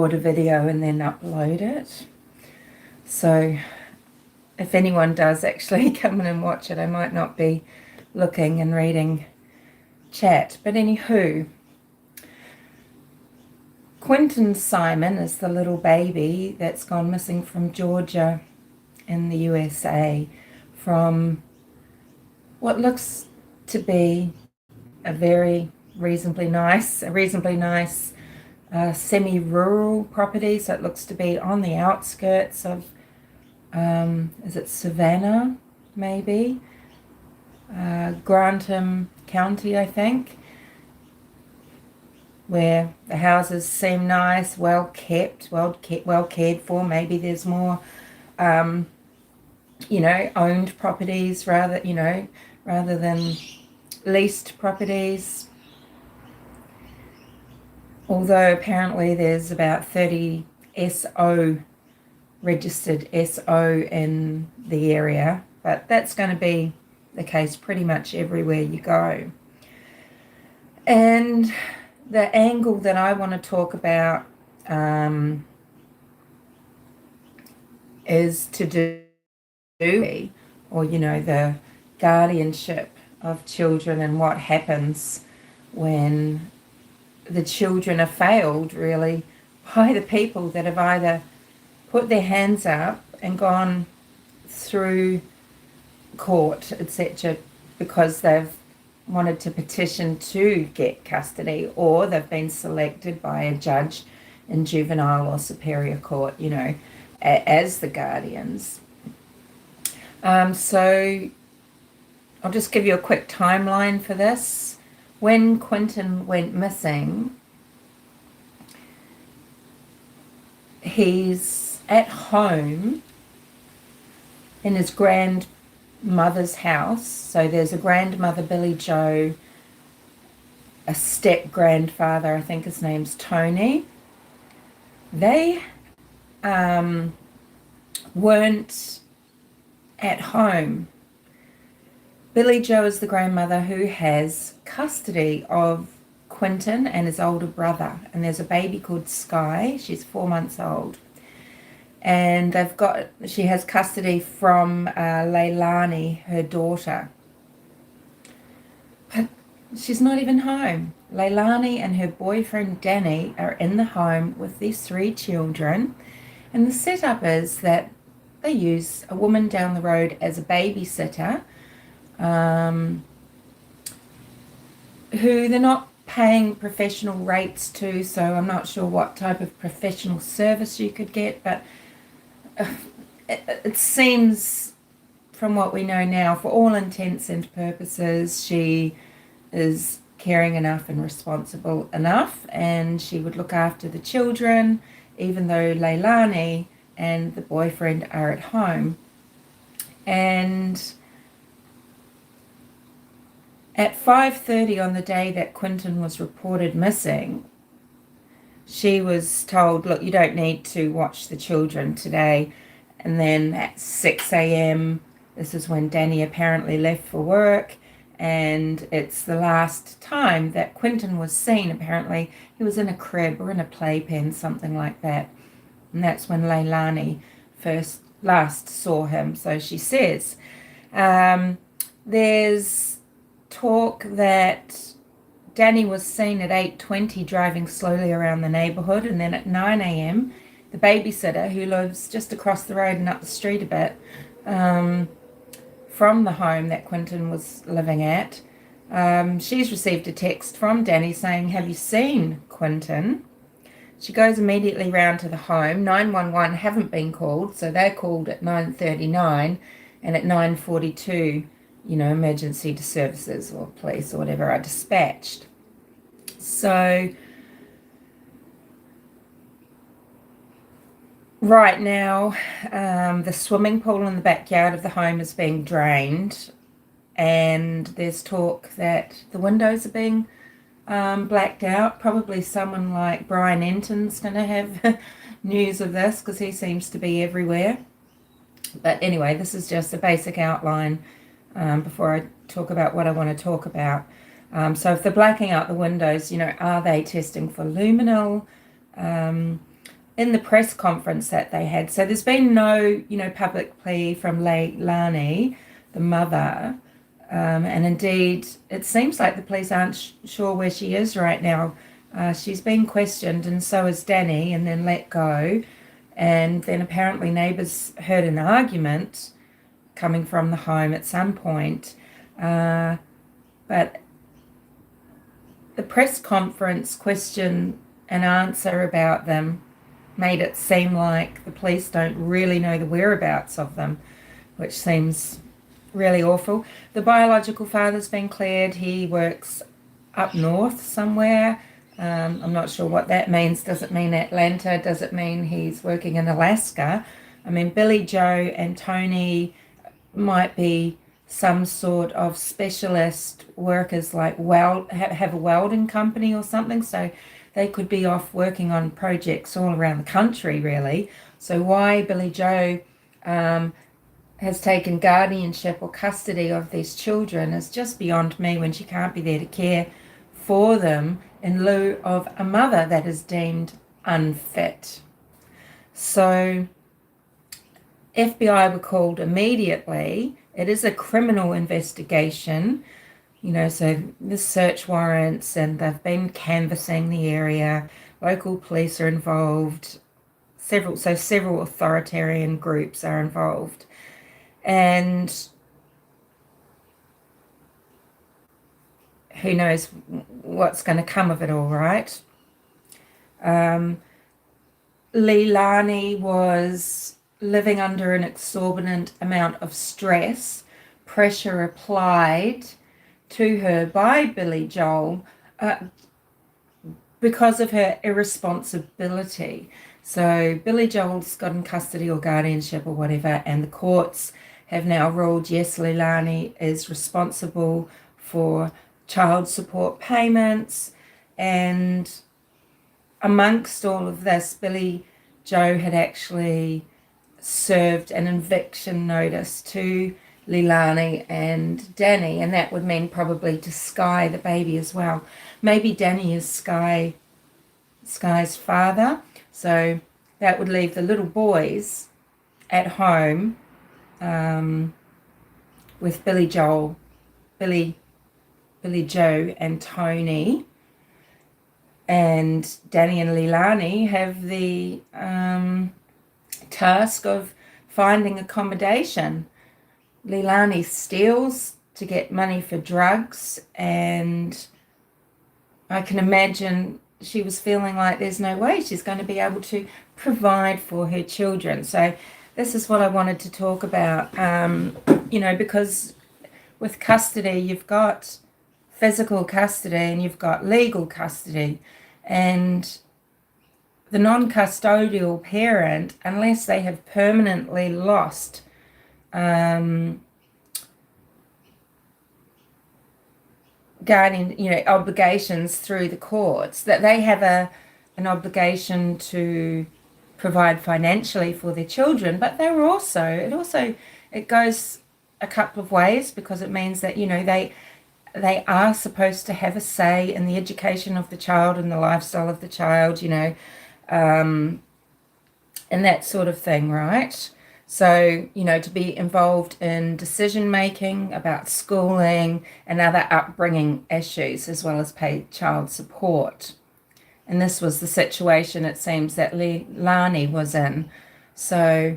a video and then upload it. So if anyone does actually come in and watch it, I might not be looking and reading chat. But anywho, Quinton Simon is the little baby that's gone missing from Georgia in the USA from what looks to be a reasonably nice semi-rural property. So it looks to be on the outskirts of, is it Savannah, maybe? Grantham County, I think, where the houses seem nice, well kept, well cared for. Maybe there's more, owned properties rather than leased properties. Although apparently there's about 30 registered SO in the area, but that's going to be the case pretty much everywhere you go. And the angle that I want to talk about is to do, or the guardianship of children and what happens when the children are failed, really, by the people that have either put their hands up and gone through court, etc., because they've wanted to petition to get custody, or they've been selected by a judge in juvenile or superior court, as the guardians. So I'll just give you a quick timeline for this. When Quinton went missing, he's at home in his grandmother's house. So there's a grandmother, Billie Joe, a step-grandfather, I think his name's Tony. They weren't at home. Billie Joe is the grandmother who has custody of Quinton and his older brother. And there's a baby called Sky. She's 4 months old. And she has custody from Leilani, her daughter. But she's not even home. Leilani and her boyfriend Danny are in the home with these 3 children. And the setup is that they use a woman down the road as a babysitter, who they're not paying professional rates to, so I'm not sure what type of professional service you could get, but it seems, from what we know now, for all intents and purposes, she is caring enough and responsible enough, and she would look after the children, even though Leilani and the boyfriend are at home. And at 5:30 on the day that Quinton was reported missing, she was told, look, you don't need to watch the children today. And then at 6 a.m., this is when Danny apparently left for work, and it's the last time that Quinton was seen. Apparently he was in a crib or in a playpen, something like that. And that's when Leilani last saw him. So she says, there's talk that Danny was seen at 8:20 driving slowly around the neighborhood, and then at 9 a.m. the babysitter, who lives just across the road and up the street a bit from the home that Quinton was living at, she's received a text from Danny saying, have you seen Quinton? She goes immediately round to the home. 911 haven't been called, so they're called at 9:39, and at 9:42 emergency services or police or whatever are dispatched. So right now, the swimming pool in the backyard of the home is being drained, and there's talk that the windows are being blacked out. Probably someone like Brian Enton's going to have news of this, because he seems to be everywhere. But anyway, this is just a basic outline before I talk about what I want to talk about. So if they're blacking out the windows, are they testing for luminal? in the press conference that they had. So there's been no, public plea from Leilani, the mother. And indeed, it seems like the police aren't sure where she is right now. She's been questioned, and so is Danny, and then let go. And then apparently neighbours heard an argument coming from the home at some point. But the press conference question and answer about them made it seem like the police don't really know the whereabouts of them, which seems really awful. The biological father's been cleared. He works up north somewhere. I'm not sure what that means. Does it mean Atlanta? Does it mean he's working in Alaska? I mean, Billie, Joe, and Tony might be some sort of specialist workers, like have a welding company or something. So they could be off working on projects all around the country, really. So why Billie Joe has taken guardianship or custody of these children is just beyond me, when she can't be there to care for them in lieu of a mother that is deemed unfit. So FBI were called immediately. It is a criminal investigation, so the search warrants, and they've been canvassing the area. Local police are involved. Several authoritarian groups are involved. And who knows what's going to come of it all, right? Leilani was living under an exorbitant amount of stress, pressure applied to her by Billie Joel because of her irresponsibility. So Billie Joel's got in custody or guardianship or whatever, and the courts have now ruled, yes, Leilani is responsible for child support payments. And amongst all of this, Billie Joe had actually served an eviction notice to Leilani and Danny, and that would mean probably to Sky, the baby, as well. Maybe Danny is Sky's father, so that would leave the little boys at home with Billie Joe and Tony, and Danny and Leilani have the task of finding accommodation. Leilani steals to get money for drugs, and I can imagine she was feeling like there's no way she's going to be able to provide for her children. So this is what I wanted to talk about, because with custody, you've got physical custody and you've got legal custody. And the non-custodial parent, unless they have permanently lost guardian, obligations through the courts, that they have an obligation to provide financially for their children. But it goes a couple of ways, because it means that they are supposed to have a say in the education of the child and the lifestyle of the child, and that sort of thing, right? So, to be involved in decision making about schooling and other upbringing issues, as well as pay child support. And this was the situation, it seems, that Leilani was in. So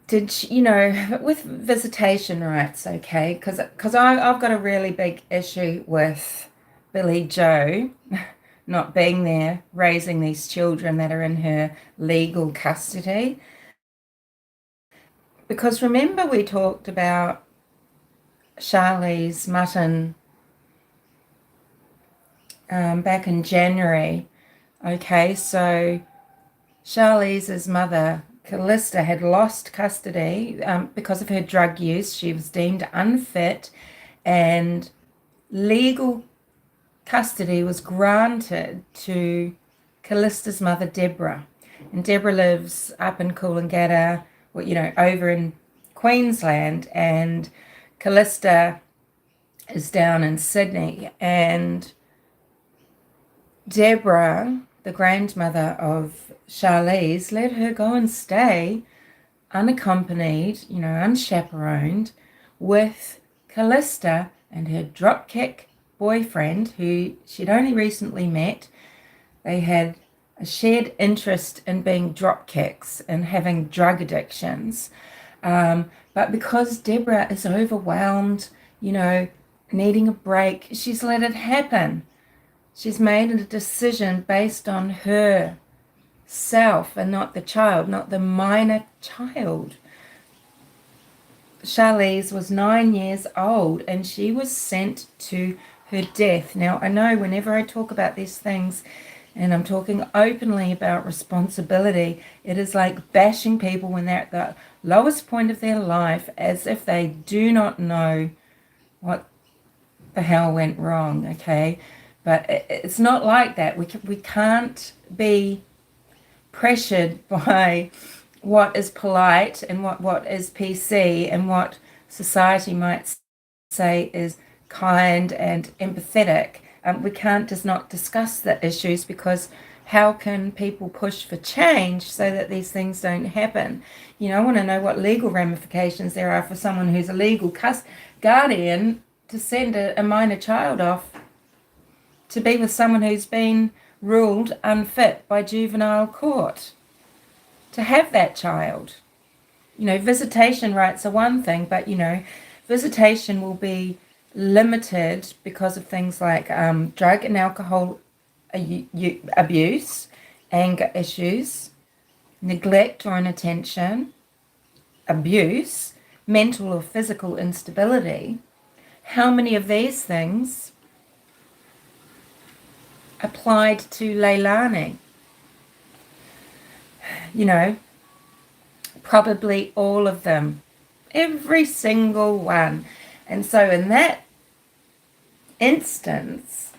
did she, with visitation rights, okay, because I've got a really big issue with Billie Joe not being there raising these children that are in her legal custody. Because remember, we talked about Charlie's mutton back in January. Okay, so Charlize's mother, Callista, had lost custody because of her drug use. She was deemed unfit, and legal custody was granted to Callista's mother, Deborah. And Deborah lives up in Coolangatta, over in Queensland, and Callista is down in Sydney. And Deborah, the grandmother of Charlize, let her go and stay unaccompanied, unchaperoned, with Callista and her dropkick boyfriend, who she'd only recently met. They had a shared interest in being dropkicks and having drug addictions. But because Deborah is overwhelmed, needing a break, she's let it happen. She's made a decision based on her self and not the child, not the minor child. Charlize was 9 years old and she was sent to her death. Now, I know whenever I talk about these things and I'm talking openly about responsibility, it is like bashing people when they're at the lowest point of their life as if they do not know what the hell went wrong, okay? But it's not like that. We can't be pressured by what is polite and what is PC and what society might say is kind and empathetic. We can't just not discuss the issues, because how can people push for change so that these things don't happen? I want to know what legal ramifications there are for someone who's a legal guardian to send a minor child off to be with someone who's been ruled unfit by juvenile court, to have that child. Visitation rights are one thing, but, visitation will be limited because of things like drug and alcohol abuse, anger issues, neglect or inattention, abuse, mental or physical instability. How many of these things applied to Leilani? Probably all of them, every single one. And so in that instance,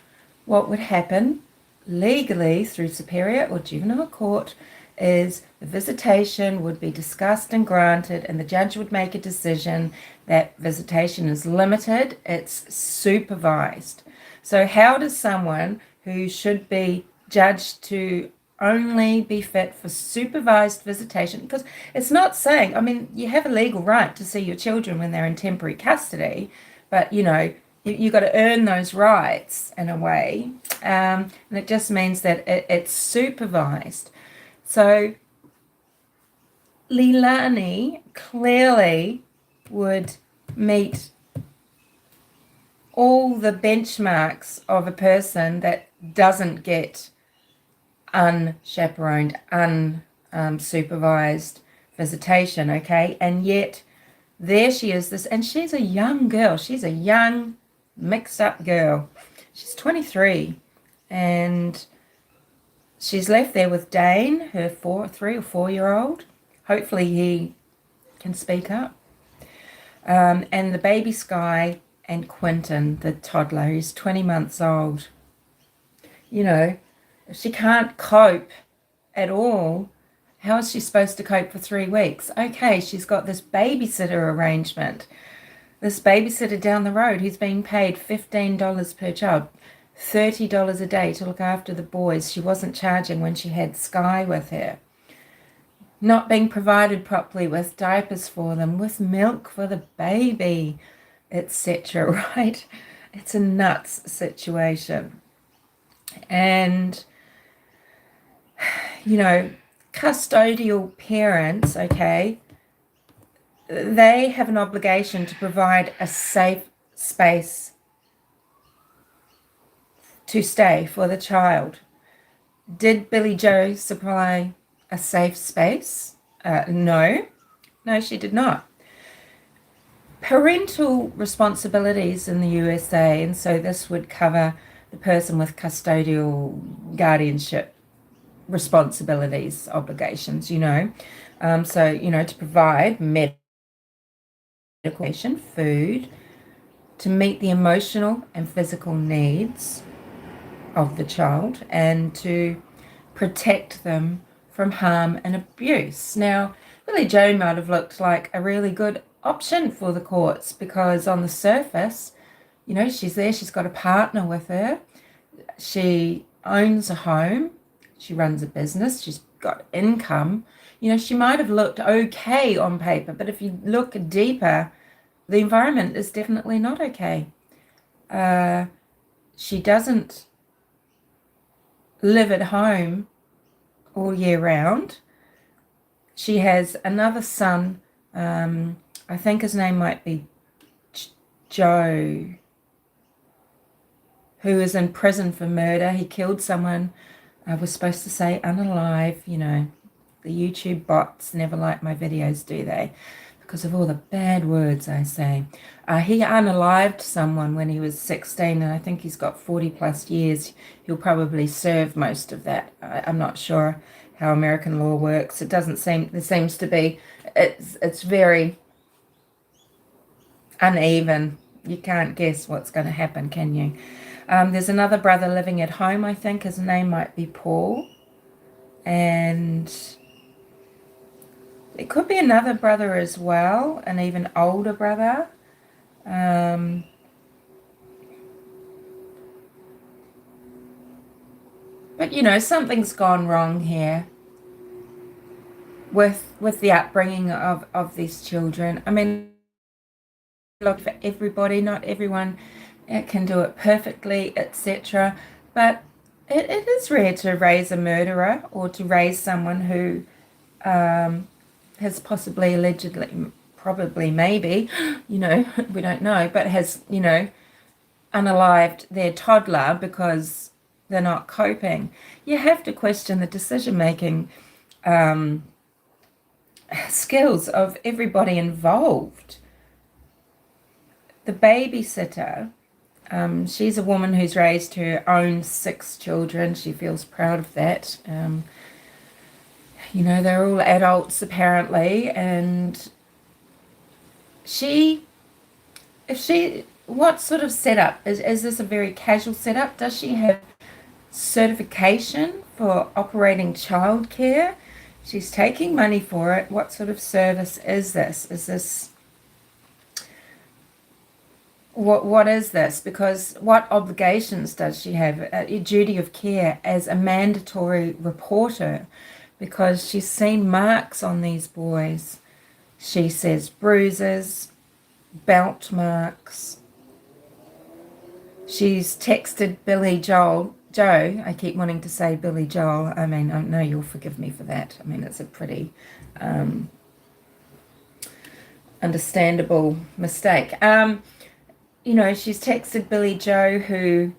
what would happen legally through superior or juvenile court is the visitation would be discussed and granted, and the judge would make a decision that visitation is limited, it's supervised. So how does someone who should be judged to only be fit for supervised visitation, because it's not saying, you have a legal right to see your children when they're in temporary custody, but you got to earn those rights in a way, and it just means that it's supervised. So Leilani clearly would meet all the benchmarks of a person that doesn't get unchaperoned, unsupervised visitation, okay? And yet there she is, and she's a young girl. She's a young, mixed-up girl. She's 23, and she's left there with Dane, her 3 or 4-year-old. Hopefully he can speak up. And the baby Sky and Quinton, the toddler, who's 20 months old. If she can't cope at all, how is she supposed to cope for 3 weeks? Okay, she's got this babysitter arrangement. This babysitter down the road who's being paid $15 per child, $30 a day to look after the boys. She wasn't charging when she had Sky with her. Not being provided properly with diapers for them, with milk for the baby, etc., right? It's a nuts situation. And custodial parents, okay, they have an obligation to provide a safe space to stay for the child. Did Billie Joe supply a safe space? No, she did not. Parental responsibilities in the USA, and so this would cover the person with custodial guardianship responsibilities, obligations, to provide medication, food, to meet the emotional and physical needs of the child, and to protect them from harm and abuse. Now, Billie Joe might have looked like a really good option for the courts, because on the surface, she's there, she's got a partner with her. She owns a home, she runs a business, she's got income. You know, she might have looked okay on paper, but if you look deeper, the environment is definitely not okay. She doesn't live at home all year round. She has another son, I think his name might be Joe, who is in prison for murder. He killed someone. I was supposed to say unalive. You know, the YouTube bots never like my videos, do they? Because of all the bad words I say. He unalived someone when he was 16, and I think he's got 40 plus years. He'll probably serve most of that. I'm not sure how American law works. It doesn't seem, there seems to be, it's very uneven. You can't guess what's going to happen, can you? There's another brother living at home, I think. His name might be Paul. And it could be another brother as well, an even older brother. But, you know, something's gone wrong here with the upbringing of these children. I mean, look, for everybody, not everyone can do it perfectly, etc. But it is rare to raise a murderer or to raise someone who has possibly, allegedly, probably, maybe, you know, we don't know, but has, you know, unalived their toddler because they're not coping. You have to question the decision-making skills of everybody involved. The babysitter, she's a woman who's raised her own 6 children. She feels proud of that. You know, they're all adults apparently, and what sort of setup? Is this a very casual setup? Does she have certification for operating childcare? She's taking money for it. What sort of service is this? Is this... What is this? Because what obligations does she have? A duty of care as a mandatory reporter, because she's seen marks on these boys. She says bruises, belt marks. She's texted Joe. I keep wanting to say Billy Joel. I mean, I know you'll forgive me for that. I mean, it's a pretty understandable mistake. You know, she's texted Billy Joe, who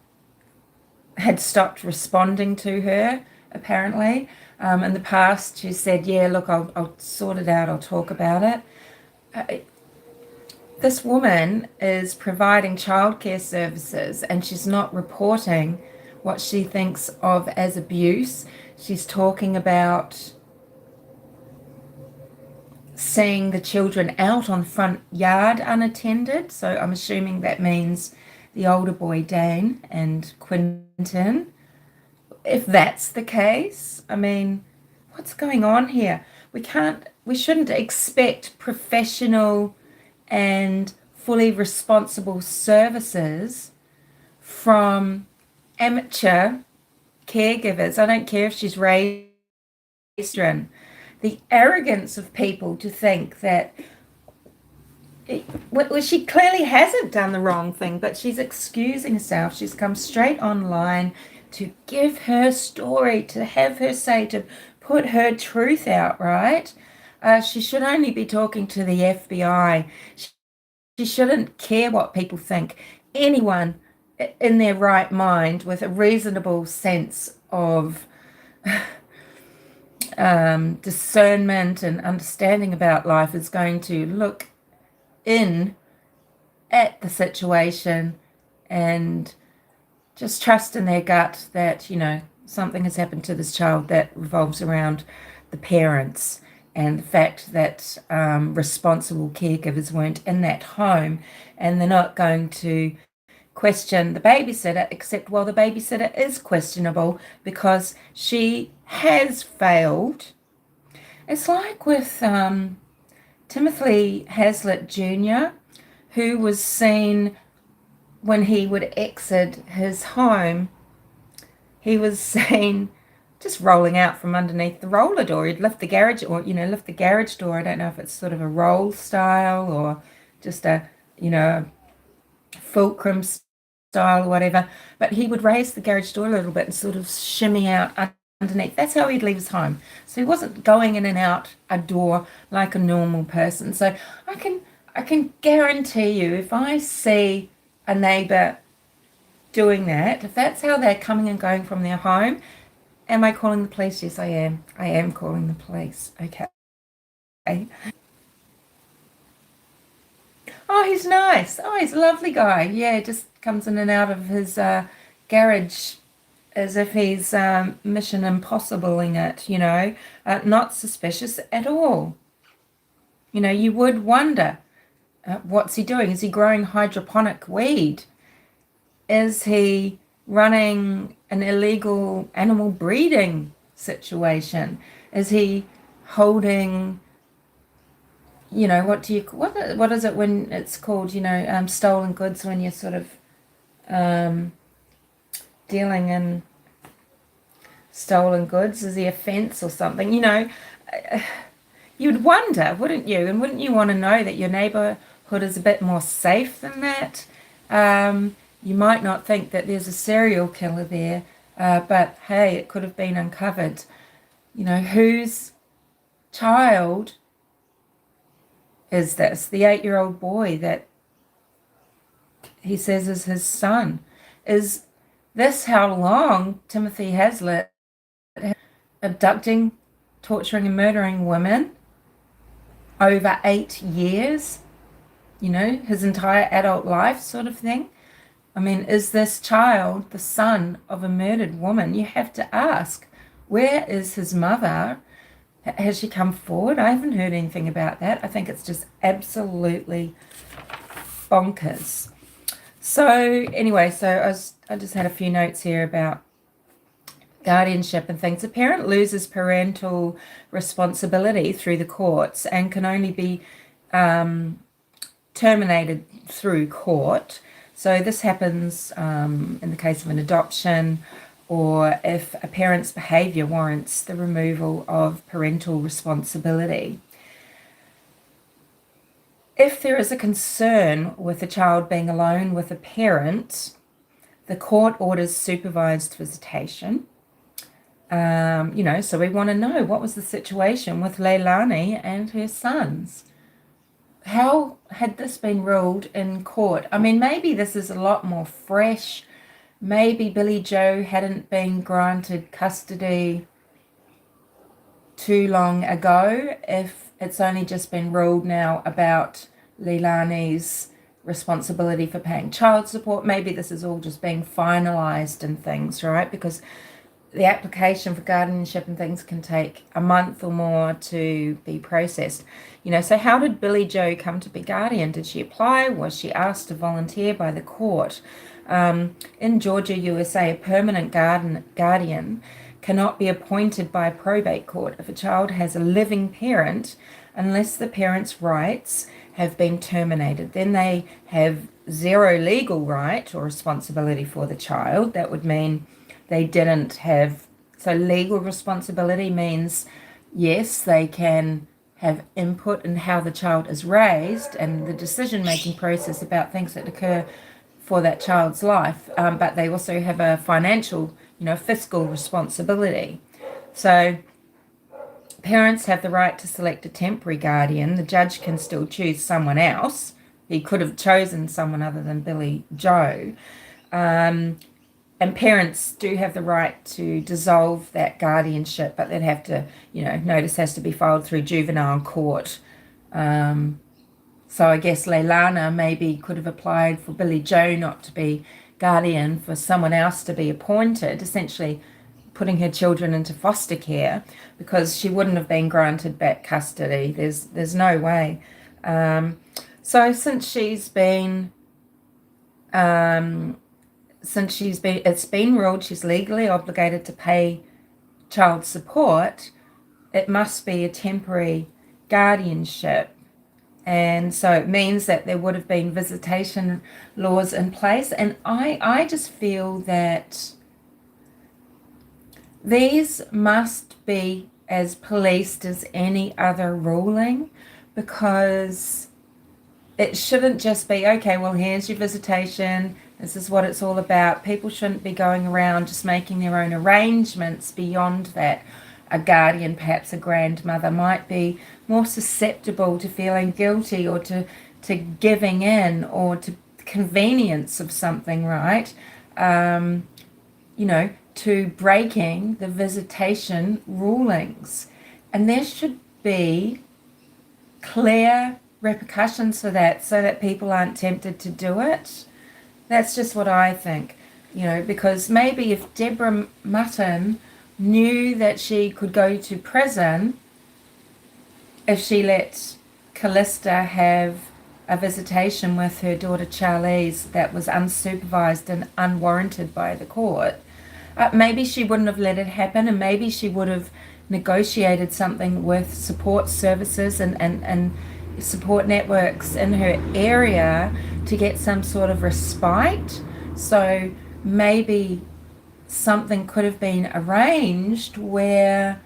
had stopped responding to her, apparently. In the past, she said, yeah, look, I'll sort it out, I'll talk about it. This woman is providing childcare services, and she's not reporting what she thinks of as abuse. She's talking about seeing the children out on the front yard unattended. So I'm assuming that means the older boy, Dane, and Quinton. If that's the case, I mean, what's going on here? We shouldn't expect professional and fully responsible services from amateur caregivers. I don't care if she's raised in. The arrogance of people to think that, well, she clearly hasn't done the wrong thing, but she's excusing herself. She's come straight online to give her story, to have her say, to put her truth out, right? She should only be talking to the FBI. She shouldn't care what people think. Anyone in their right mind with a reasonable sense of discernment and understanding about life is going to look in at the situation and just trust in their gut that, you know, something has happened to this child that revolves around the parents, and the fact that responsible caregivers weren't in that home, and they're not going to question the babysitter, except, well, the babysitter is questionable because she has failed. It's like with Timothy Hazlitt Jr., who was seen when he would exit his home. he was seen just rolling out from underneath the roller door. He'd lift the garage, or lift the garage door. I don't know if it's sort of a roll style or just a fulcrum style or whatever, but he would raise the garage door a little bit and sort of shimmy out underneath. That's how he'd leave his home. So he wasn't going in and out a door like a normal person. So I can guarantee you, if I see a neighbour doing that, if that's how they're coming and going from their home, am I calling the police? Yes, I am. I am calling the police. Okay. Oh, he's nice. Oh, he's a lovely guy. Yeah, just comes in and out of his garage as if he's Mission Impossibling it, not suspicious at all. You would wonder, what's he doing? Is he growing hydroponic weed? Is he running an illegal animal breeding situation? Is he holding, what is it when it's called, stolen goods, when you're sort of dealing in stolen goods? Is he a fence or something? You'd wonder, wouldn't you? And wouldn't you want to know that your neighborhood is a bit more safe than that? You might not think that there's a serial killer there, but hey, it could have been uncovered. Whose child is this? The 8-year-old boy that he says is his son. Is this how long Timothy has lived? Abducting, torturing, and murdering women over 8 years, his entire adult life, sort of thing. I mean, is this child the son of a murdered woman? You have to ask, where is his mother? Has she come forward? I haven't heard anything about that. I think it's just absolutely bonkers. So anyway, I just had a few notes here about guardianship and things. A parent loses parental responsibility through the courts and can only be terminated through court. So this happens in the case of an adoption, or if a parent's behaviour warrants the removal of parental responsibility. If there is a concern with a child being alone with a parent, the court orders supervised visitation. So we want to know, what was the situation with Leilani and her sons? How had this been ruled in court? I mean, maybe this is a lot more fresh. Maybe Billie Joe hadn't been granted custody too long ago, if it's only just been ruled now about Leilani's responsibility for paying child support. Maybe this is all just being finalised and things, right? Because the application for guardianship and things can take a month or more to be processed. So how did Billie Joe come to be guardian? Did she apply? Was she asked to volunteer by the court? In Georgia, USA, a permanent guardian cannot be appointed by a probate court if a child has a living parent, unless the parent's rights have been terminated. Then they have zero legal right or responsibility for the child. That would mean they didn't have, so legal responsibility means, yes, they can have input in how the child is raised and the decision-making process about things that occur for that child's life, but they also have a financial, fiscal responsibility. So parents have the right to select a temporary guardian. The judge can still choose someone else. He could have chosen someone other than Billie Joe. And parents do have the right to dissolve that guardianship, but they'd have to, notice has to be filed through juvenile court. So I guess Leilani maybe could have applied for Billie Joe not to be guardian, for someone else to be appointed, essentially putting her children into foster care, because she wouldn't have been granted back custody. There's no way. So since it's been ruled she's legally obligated to pay child support, it must be a temporary guardianship. And so it means that there would have been visitation laws in place. And I just feel that These must be as policed as any other ruling, because it shouldn't just be, okay, well, here's your visitation, this is what it's all about. People shouldn't be going around just making their own arrangements beyond that. A guardian, perhaps a grandmother, might be more susceptible to feeling guilty, or to giving in, or to convenience of something, right? To breaking the visitation rulings. And there should be clear repercussions for that, so that people aren't tempted to do it. That's just what I think, because maybe if Deborah Mutton knew that she could go to prison if she let Callista have a visitation with her daughter Charlize that was unsupervised and unwarranted by the court, maybe she wouldn't have let it happen, and maybe she would have negotiated something with support services and support networks in her area to get some sort of respite. So maybe something could have been arranged where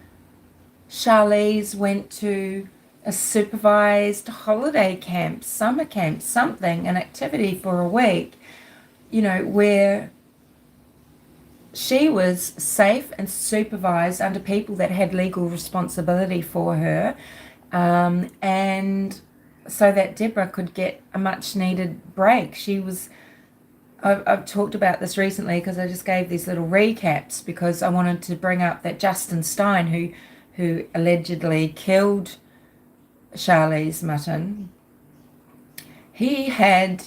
Charlize went to a supervised holiday camp, summer camp, something, an activity for a week, where she was safe and supervised under people that had legal responsibility for her, and so that Deborah could get a much needed break. I've talked about this recently because I just gave these little recaps, because I wanted to bring up that Justin Stein, who allegedly killed Charlize Mutton, he had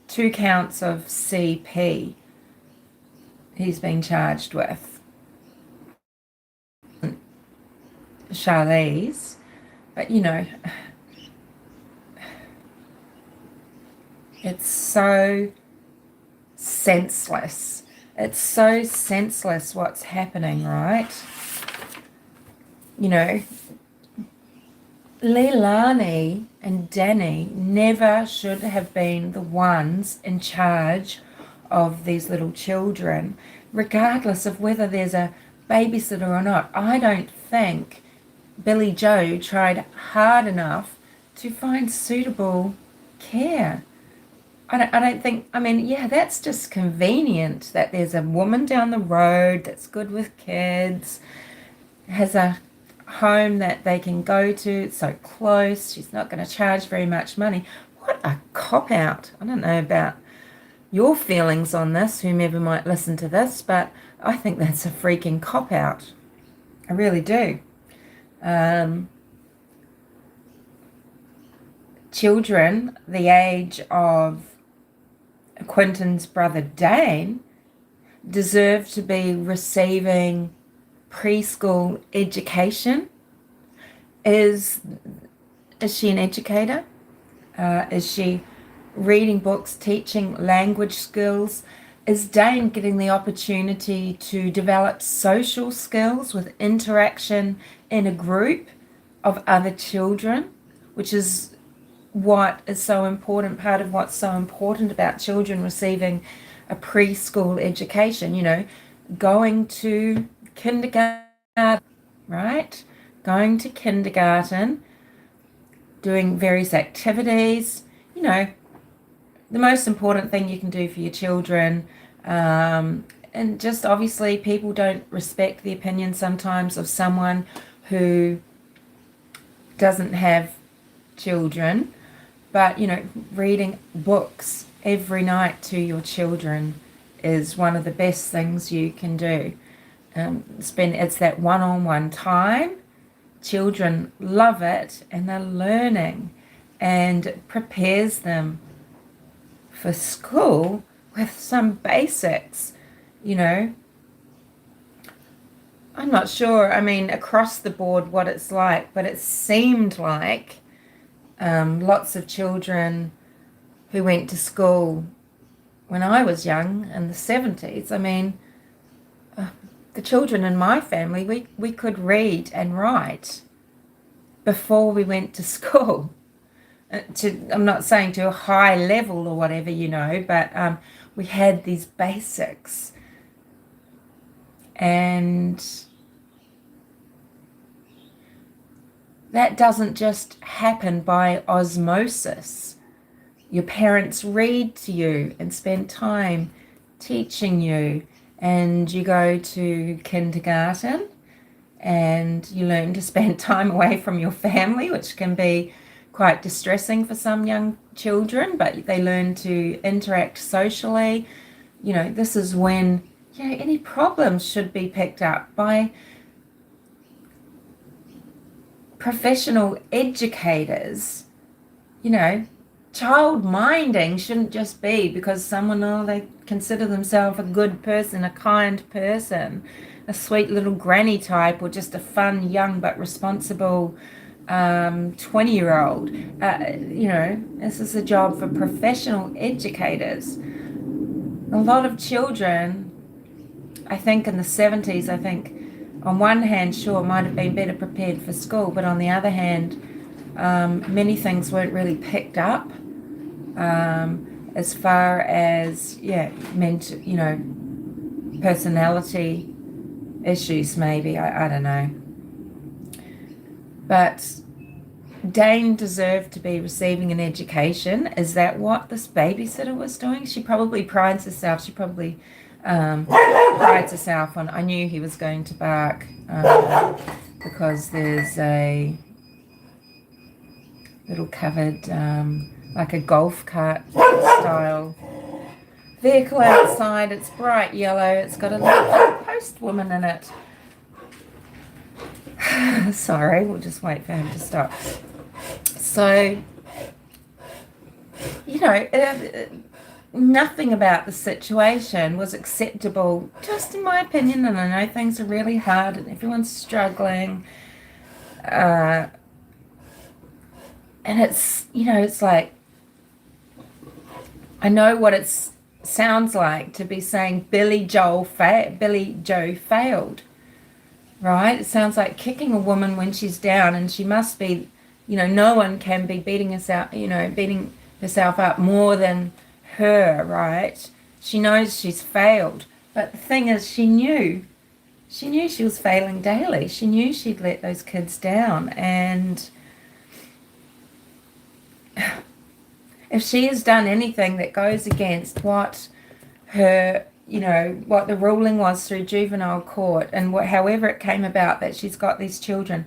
2 counts of CP he's been charged with. Charlize, but it's so senseless. It's so senseless what's happening, right? Leilani and Dane never should have been the ones in charge of these little children, regardless of whether there's a babysitter or not. I don't think Billie Joe tried hard enough to find suitable care. I don't think, yeah, that's just convenient that there's a woman down the road that's good with kids, has a home that they can go to, it's so close, she's not going to charge very much money. What a cop-out. I don't know about your feelings on this, whomever might listen to this, but I think that's a freaking cop-out. I really do. Children the age of Quinton's brother Dane deserve to be receiving preschool education. Is she an educator? Is she reading books, teaching language skills? Is Dane getting the opportunity to develop social skills with interaction in a group of other children, which is what is so important, part of what's so important about children receiving a preschool education, going to kindergarten, right? Going to kindergarten, doing various activities, the most important thing you can do for your children. And just obviously people don't respect the opinion sometimes of someone who doesn't have children, but reading books every night to your children is one of the best things you can do. It's that one-on-one time. Children love it, and they're learning, and it prepares them for school with some basics. I'm not sure, across the board what it's like, but it seemed like lots of children who went to school when I was young in the 70s, the children in my family, we could read and write before we went to school. I'm not saying to a high level or whatever, but we had these basics. And that doesn't just happen by osmosis. Your parents read to you and spend time teaching you, and you go to kindergarten and you learn to spend time away from your family, which can be quite distressing for some young children, but they learn to interact socially. This is when any problems should be picked up by professional educators. Child minding shouldn't just be because someone, they consider themselves a good person, a kind person, a sweet little granny type, or just a fun, young but responsible 20-year-old. This is a job for professional educators. A lot of children, I think in the 70s, on one hand, sure, might have been better prepared for school, but on the other hand, many things weren't really picked up as far as, personality issues maybe, I don't know. But Dane deserved to be receiving an education. Is that what this babysitter was doing? She probably prides herself. She probably prides herself on, I knew he was going to bark because there's a little covered, like a golf cart style vehicle outside. It's bright yellow. It's got a little postwoman in it. Sorry, we'll just wait for him to stop. So, nothing about the situation was acceptable, just in my opinion, and I know things are really hard and everyone's struggling. And it's, it's like, I know what it sounds like to be saying Billie Joe failed. Right? It sounds like kicking a woman when she's down, and she must be, no one can be beating herself up more than her, right? She knows she's failed. But the thing is, she knew she was failing daily. She knew she'd let those kids down. And if she has done anything that goes against what her, what the ruling was through juvenile court, and however it came about that she's got these children,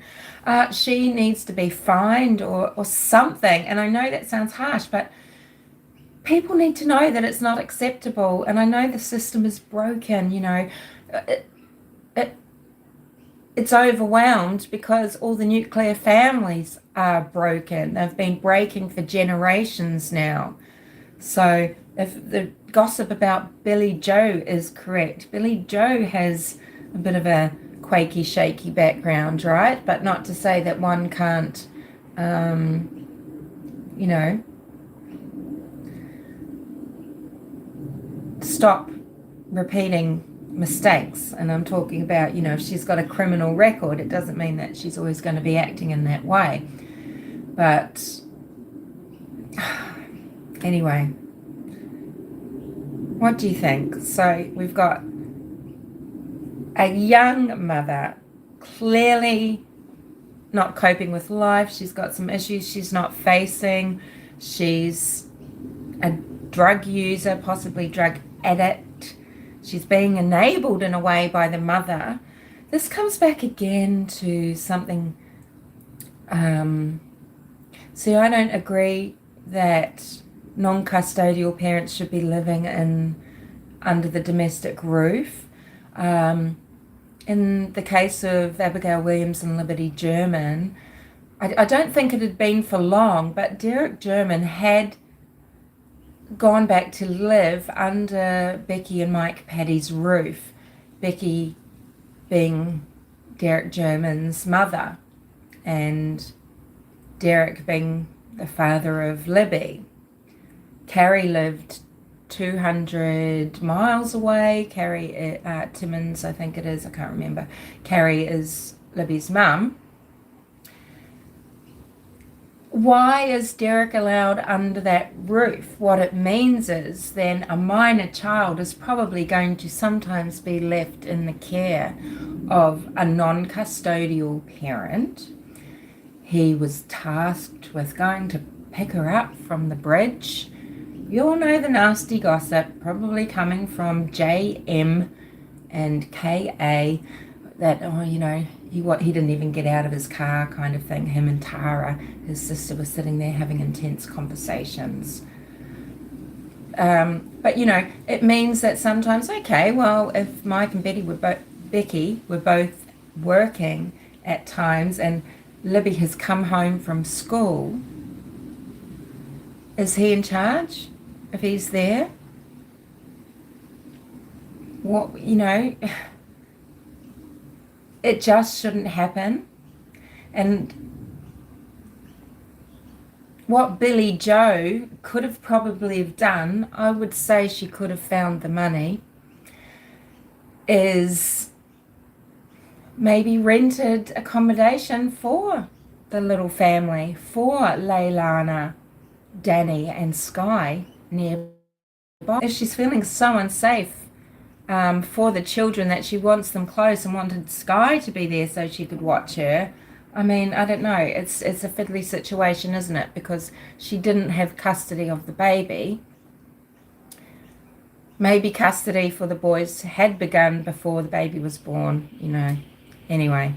she needs to be fined or something. And I know that sounds harsh, but people need to know that it's not acceptable. And I know the system is broken, it's overwhelmed because all the nuclear families are broken. They've been breaking for generations now. So if the gossip about Billie Joe is correct, Billie Joe has a bit of a quaky, shaky background, right? But not to say that one can't, stop repeating mistakes. And I'm talking about, if she's got a criminal record, it doesn't mean that she's always going to be acting in that way. But anyway, what do you think? So we've got a young mother clearly not coping with life. She's got some issues she's not facing. She's a drug user, possibly drug addict. She's being enabled in a way by the mother. This comes back again to something. See, I don't agree that non-custodial parents should be living under the domestic roof. In the case of Abigail Williams and Liberty German, I don't think it had been for long, but Derek German had gone back to live under Becky and Mike Paddy's roof. Becky being Derek German's mother, and Derek being the father of Libby. Carrie lived 200 miles away. Carrie, Timmins, I think it is, I can't remember. Carrie is Libby's mum. why is Derek allowed under that roof? What it means is then a minor child is probably going to sometimes be left in the care of a non-custodial parent. He was tasked with going to pick her up from the bridge. You all know the nasty gossip, probably coming from JM and KA, that, oh, you know, he didn't even get out of his car kind of thing. Him and Tara, his sister, were sitting there having intense conversations. But, you know, it means that sometimes, okay, well, if Mike and Becky were both working at times and Libby has come home from school, is he in charge if he's there? What, you know, it just shouldn't happen. And what Billie Joe could have probably have done, I would say she could have found the money, is maybe rented accommodation for the little family, for Leilani, Danny and Sky nearby. If she's feeling so unsafe for the children that she wants them close and wanted Sky to be there so she could watch her, I mean, I don't know. It's a fiddly situation, isn't it? Because she didn't have custody of the baby. Maybe custody for the boys had begun before the baby was born, you know. Anyway,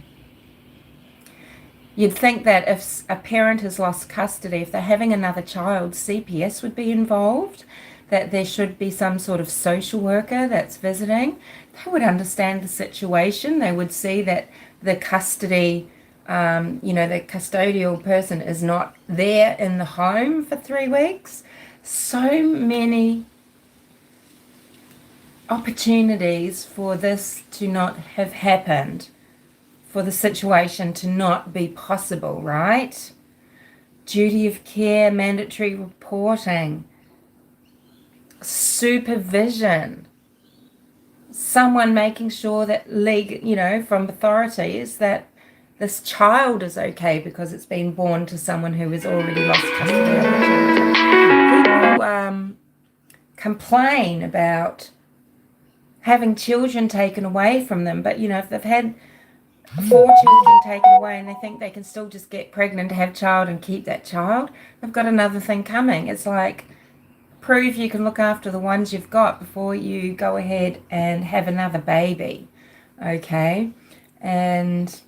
you'd think that if a parent has lost custody, if they're having another child, CPS would be involved, that there should be some sort of social worker that's visiting. They would understand the situation. They would see that the custody, you know, the custodial person is not there in the home for 3 weeks. So many opportunities for this to not have happened, for the situation to not be possible, right? Duty of care, mandatory reporting, supervision, someone making sure that you know, from authorities, that this child is okay because it's been born to someone who has already lost custody of the children. People complain about having children taken away from them, but, you know, if they've had 4 children taken away and they think they can still just get pregnant, have a child and keep that child, they've got another thing coming. It's like, prove you can look after the ones you've got before you go ahead and have another baby, okay? And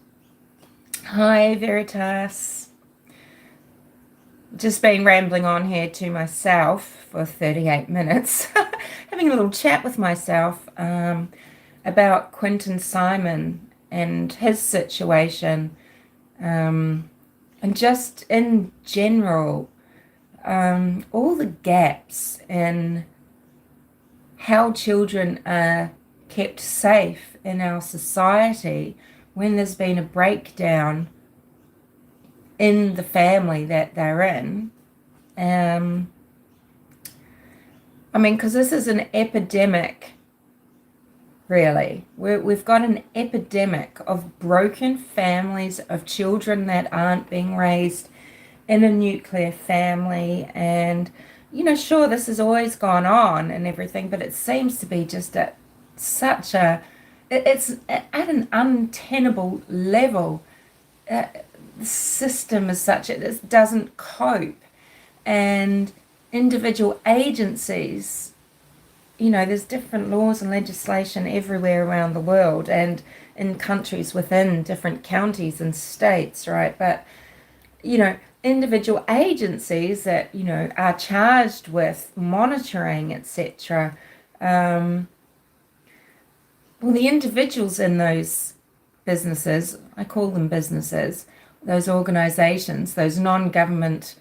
hi, Veritas. Just been rambling on here to myself for 38 minutes, having a little chat with myself about Quinton Simon and his situation, and just in general, all the gaps in how children are kept safe in our society when there's been a breakdown in the family that they're in. I mean, because this is an epidemic, really. We've got an epidemic of broken families, of children that aren't being raised in a nuclear family. And, you know, sure, this has always gone on and everything, but it seems to be just at such a, it's at an untenable level. The system is such, it doesn't cope. And individual agencies, you know, there's different laws and legislation everywhere around the world and in countries within different counties and states, right? But, you know, individual agencies that, you know, are charged with monitoring, etc. Well, the individuals in those businesses, I call them businesses, those organizations, those non-government,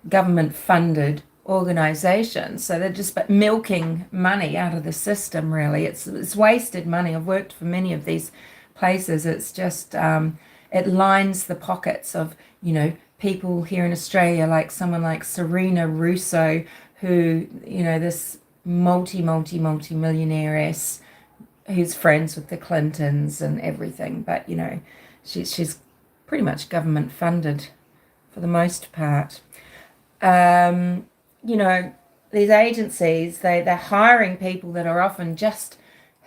government-funded organizations, so they're just milking money out of the system, really. It's wasted money. I've worked for many of these places. It's just, it lines the pockets of, you know, people here in Australia, like someone like Serena Russo, who, you know, this multi-millionairess who's friends with the Clintons and everything, but, you know, she's pretty much government funded for the most part. You know, these agencies, they're hiring people that are often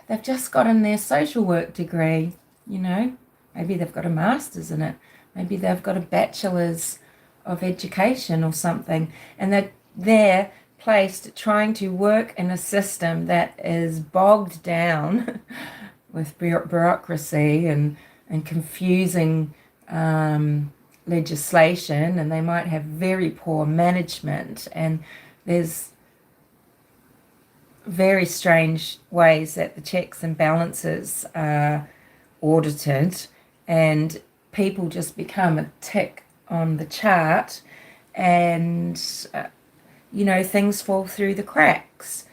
they've just gotten their social work degree, you know. Maybe they've got a master's in it. Maybe they've got a bachelor's of education or something. And they're placed trying to work in a system that is bogged down with bureaucracy and confusing legislation, and they might have very poor management, and there's very strange ways that the checks and balances are audited, and people just become a tick on the chart, and you know, things fall through the cracks,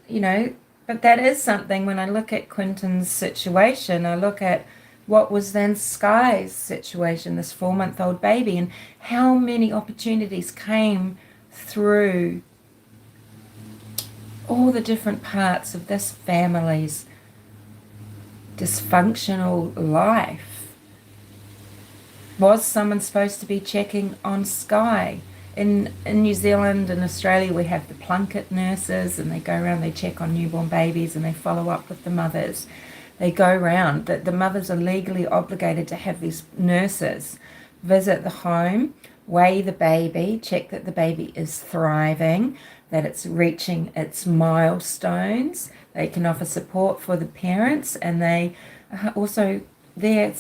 you know. But that is something. When I look at Quinton's situation, I look at what was then Sky's situation, this 4-month-old baby, and how many opportunities came through all the different parts of this family's dysfunctional life. Was someone supposed to be checking on Sky? In New Zealand and Australia, we have the plunket nurses, and they go around, they check on newborn babies, and they follow up with the mothers. They go around, the mothers are legally obligated to have these nurses visit the home, weigh the baby, check that the baby is thriving, that it's reaching its milestones. They can offer support for the parents, and they also there,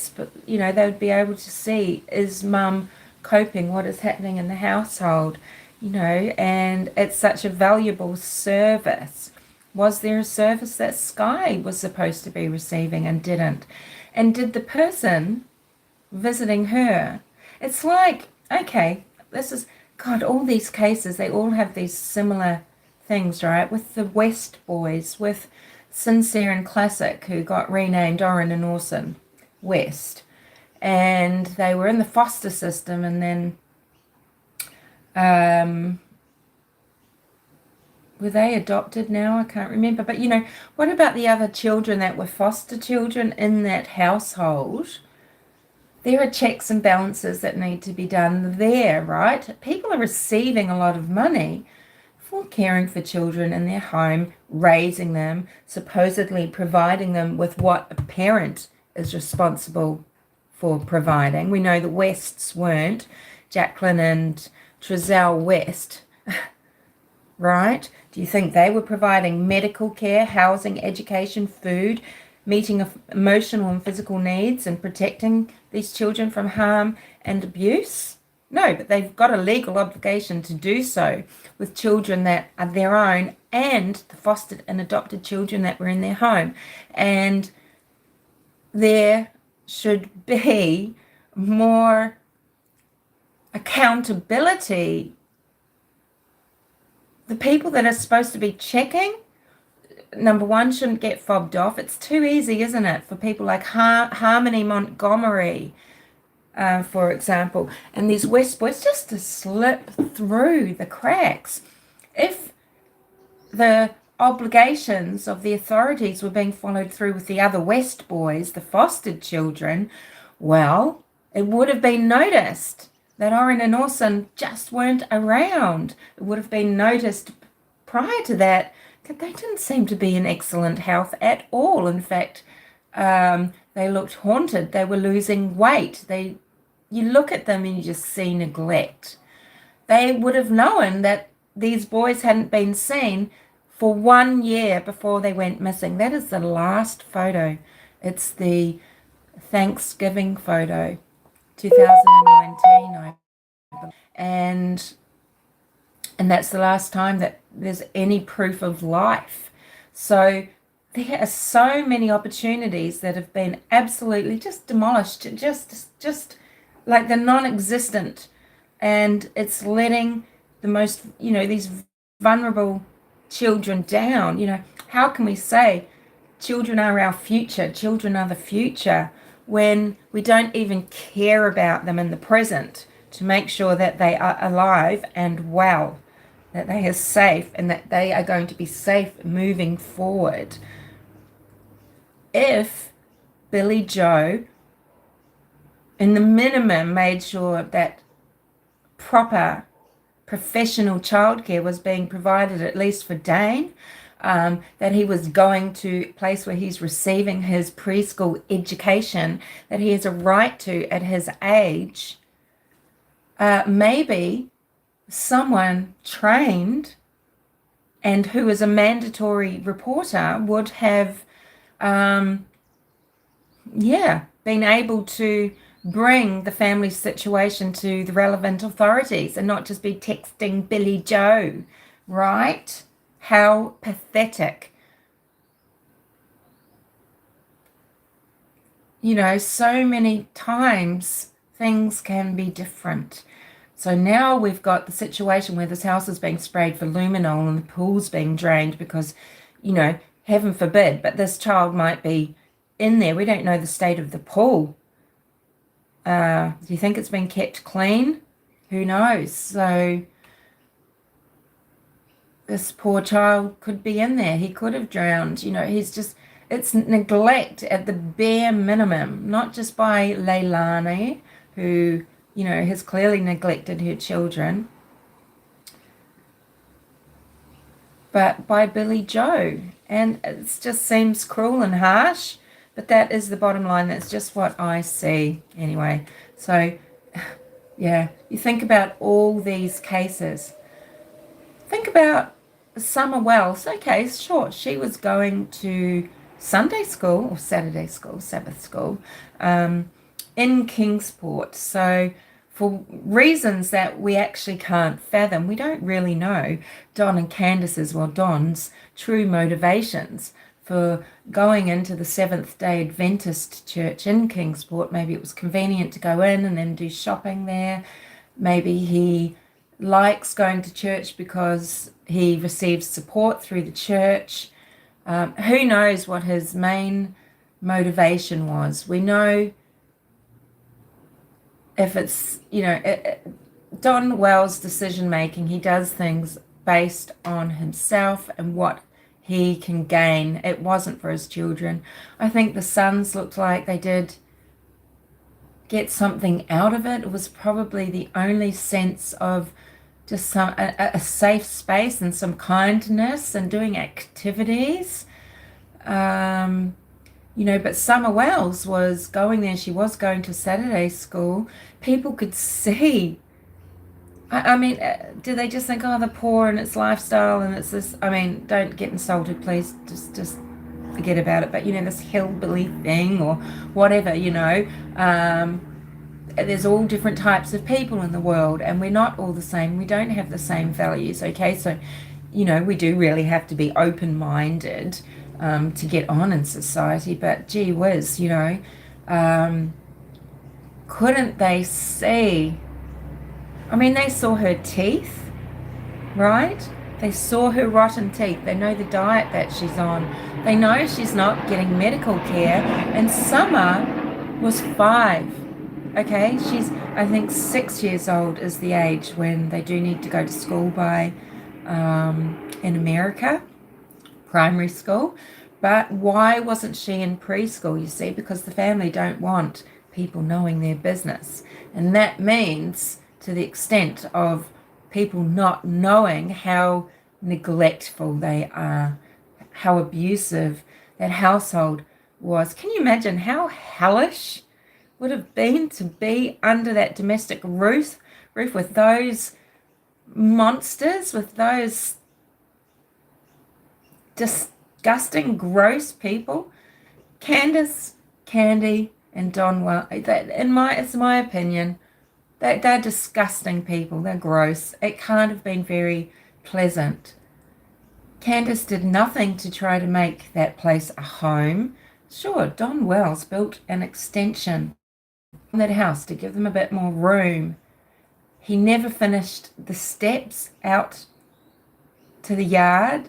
you know, they would be able to see, is mum coping, what is happening in the household, you know. And it's such a valuable service. Was there a service that Sky was supposed to be receiving and didn't? And did the person visiting her, it's like, okay, this is, God, all these cases, they all have these similar things, right? With the West boys, with Sincere and Classic, who got renamed Orrin and Orson West, and they were in the foster system, and then were they adopted now? I can't remember. But, you know, what about the other children that were foster children in that household? There are checks and balances that need to be done there, right? People are receiving a lot of money for caring for children in their home, raising them, supposedly providing them with what a parent is responsible for providing. We know the Wests weren't. Jacqueline and Trezell West, right? Do you think they were providing medical care, housing, education, food, meeting emotional and physical needs, and protecting these children from harm and abuse? No, but they've got a legal obligation to do so with children that are their own, and the fostered and adopted children that were in their home. And there should be more accountability. The people that are supposed to be checking, number one, shouldn't get fobbed off. It's too easy, isn't it, for people like Harmony Montgomery, for example, and these West boys just to slip through the cracks. If the obligations of the authorities were being followed through with the other West boys, the fostered children, well, it would have been noticed that Orrin and Orson just weren't around. It would have been noticed prior to that they didn't seem to be in excellent health at all. In fact, they looked haunted. They were losing weight. You look at them and you just see neglect. They would have known that these boys hadn't been seen for 1 year before they went missing. That is the last photo. It's the Thanksgiving photo, 2019, I believe. And that's the last time that there's any proof of life. So there are so many opportunities that have been absolutely just demolished, just like they're non-existent. And it's letting the most, these vulnerable children down. How can we say children are our future, children are the future, when we don't even care about them in the present to make sure that they are alive and well, that they are safe, and that they are going to be safe moving forward? If Billie Joe, in the minimum, made sure that proper professional childcare was being provided, at least for Dane, that he was going to a place where he's receiving his preschool education that he has a right to at his age, maybe someone trained and who is a mandatory reporter would have, been able to bring the family situation to the relevant authorities and not just be texting Billy Joe, right? How pathetic. You know, so many times things can be different. So now we've got the situation where this house is being sprayed for luminol and the pool's being drained because, you know, heaven forbid, but this child might be in there. We don't know the state of the pool. Do you think it's been kept clean? Who knows? So this poor child could be in there. He could have drowned. You know, it's neglect at the bare minimum, not just by Leilani, who, you know, has clearly neglected her children, but by Billy Joe. And it just seems cruel and harsh, but that is the bottom line. That's just what I see anyway. So, yeah, you think about all these cases. Think about Summer Wells. Okay, sure, she was going to Sunday school or Saturday school, Sabbath school, in Kingsport. So for reasons that we actually can't fathom, we don't really know Don and Candace's, well, Don's true motivations for going into the Seventh-day Adventist church in Kingsport. Maybe it was convenient to go in and then do shopping there. Maybe he likes going to church because he receives support through the church. Who knows what his main motivation was. We know if it's, you know, Don Wells' decision making, he does things based on himself and what he can gain. It wasn't for his children. I think the sons looked like they did get something out of it. It was probably the only sense of just a safe space and some kindness and doing activities. You know, but Summer Wells was going there. She was going to Saturday school. People could see. I mean, do they just think, oh, the poor and it's lifestyle and it's this? I mean, don't get insulted, please. Just forget about it. But, you know, this hillbilly thing or whatever, you know. There's all different types of people in the world and we're not all the same. We don't have the same values, okay? So, you know, we do really have to be open-minded to get on in society. But gee whiz, you know, couldn't they see? I mean, they saw her teeth, right? They saw her rotten teeth. They know the diet that she's on. They know she's not getting medical care. And Summer was 5. Okay, she's, I think, 6 years old is the age when they do need to go to school by, in America, primary school. But why wasn't she in preschool, you see? Because the family don't want people knowing their business. And that means to the extent of people not knowing how neglectful they are, how abusive that household was. Can you imagine how hellish would have been to be under that domestic roof with those monsters, with those disgusting, gross people? Candace, Candy, and Don, well, it's my opinion, they're disgusting people. They're gross. It can't have been very pleasant. Candace did nothing to try to make that place a home. Sure, Don Wells built an extension on that house to give them a bit more room. He never finished the steps out to the yard.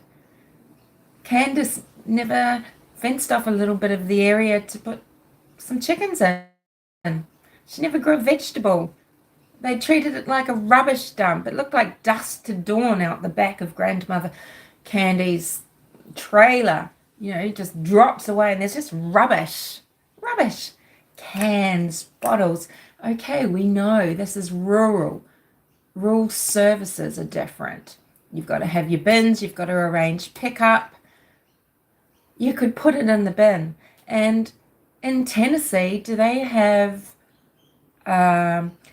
Candace never fenced off a little bit of the area to put some chickens in. She never grew a vegetable. They treated it like a rubbish dump. It looked like dust to dawn out the back of Grandmother Candy's trailer. You know, it just drops away and there's just rubbish. Rubbish. Cans, bottles. Okay, we know this is rural. rural services are different. You've got to have your bins, you've got to arrange pickup. You could put it in the bin. And in Tennessee, do they have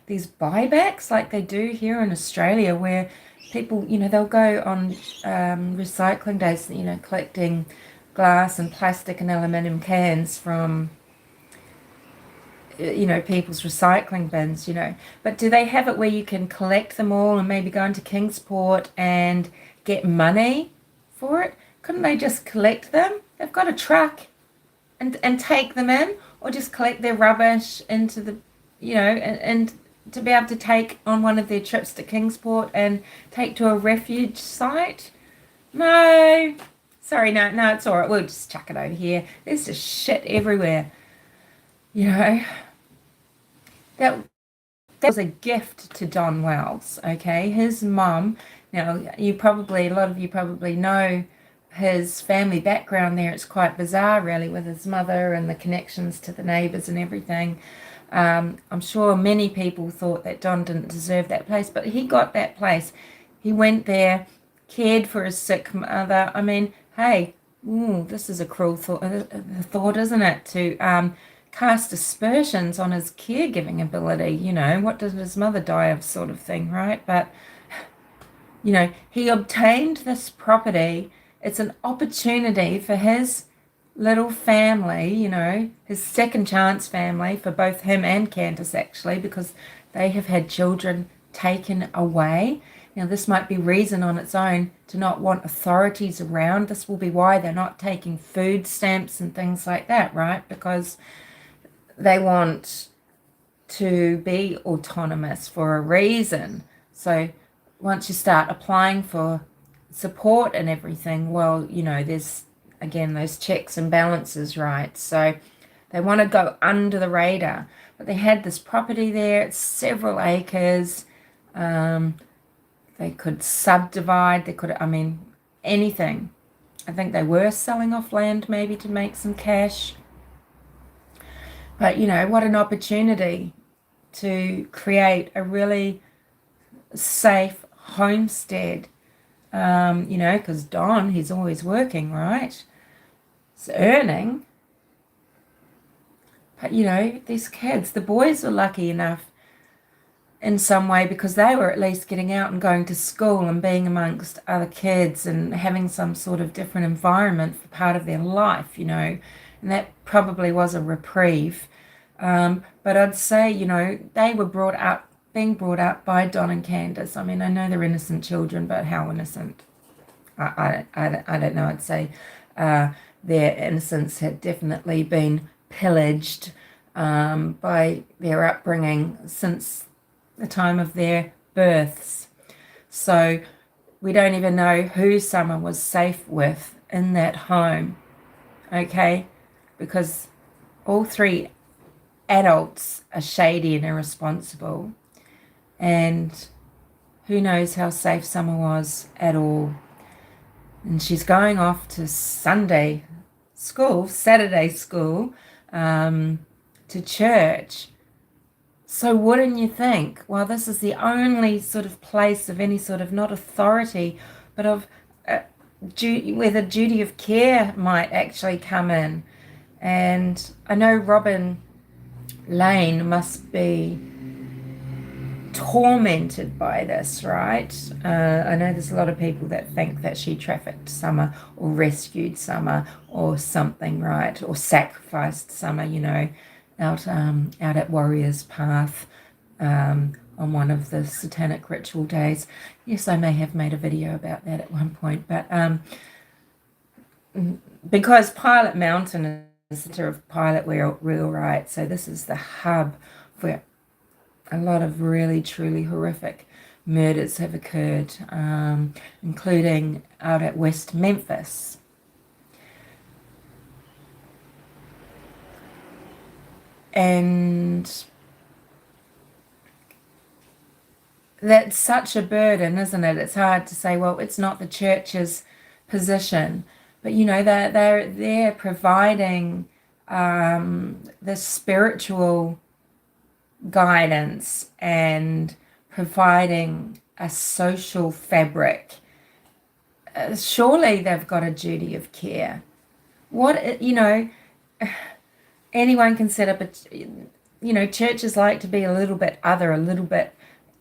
these buybacks like they do here in Australia, where people, they'll go on recycling days, collecting glass and plastic and aluminium cans from, people's recycling bins, But do they have it where you can collect them all and maybe go into Kingsport and get money for it? Couldn't they just collect them? They've got a truck and take them in, or just collect their rubbish into the, and to be able to take on one of their trips to Kingsport and take to a refuge site? No. Sorry, no, it's all right. We'll just chuck it over here. There's just shit everywhere. That was a gift to Don Wells, okay? His mum, now a lot of you probably know his family background there. It's quite bizarre, really, with his mother and the connections to the neighbours and everything. I'm sure many people thought that Don didn't deserve that place, but he got that place. He went there, cared for his sick mother. I mean, hey, this is a cruel thought, isn't it? To cast aspersions on his caregiving ability. What did his mother die of, sort of thing, right? But he obtained this property. It's an opportunity for his little family, his second chance family, for both him and Candace, actually, because they have had children taken away. Now, this might be reason on its own to not want authorities around. This will be why they're not taking food stamps and things like that, right? Because they want to be autonomous for a reason. So once you start applying for support and everything, well, there's, again, those checks and balances, right? So they want to go under the radar. But they had this property there. It's several acres. They could subdivide. They could, anything. I think they were selling off land maybe to make some cash. But, what an opportunity to create a really safe homestead. Because Don, he's always working, right? He's earning. But, these kids, the boys were lucky enough in some way, because they were at least getting out and going to school and being amongst other kids and having some sort of different environment for part of their life, and that probably was a reprieve. But I'd say, they were being brought up by Don and Candace. I mean, I know they're innocent children, but how innocent? I don't know. I'd say their innocence had definitely been pillaged by their upbringing since the time of their births. So we don't even know who Summer was safe with in that home, okay? Because all three adults are shady and irresponsible, and who knows how safe Summer was at all. And she's going off to Saturday school, to church. So wouldn't you think, well, this is the only sort of place of any sort of, not authority, but of where the duty of care might actually come in. And I know Robin Lane must be tormented by this, right? I know there's a lot of people that think that she trafficked Summer or rescued Summer or something, right? Or sacrificed Summer, out at Warrior's Path on one of the satanic ritual days. Yes, I may have made a video about that at one point, but because Pilot Mountain is the center of Pilot Wheel, right? So this is the hub where a lot of really, truly horrific murders have occurred, including out at West Memphis. And that's such a burden, isn't it? It's hard to say, well, it's not the church's position, but they're providing the spiritual guidance and providing a social fabric, surely they've got a duty of care. What, anyone can set up churches like to be a little bit other, a little bit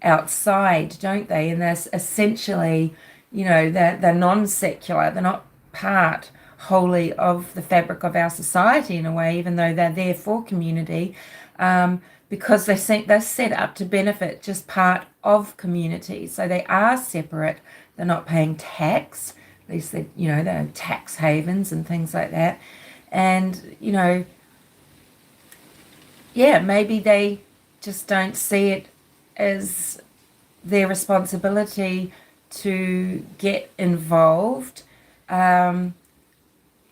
outside, don't they? And they're essentially, they're non-secular. They're not part wholly of the fabric of our society in a way, even though they're there for community, because they're set up to benefit just part of community. So they are separate. They're not paying tax. At least they're tax havens and things like that. And, maybe they just don't see it as their responsibility to get involved. But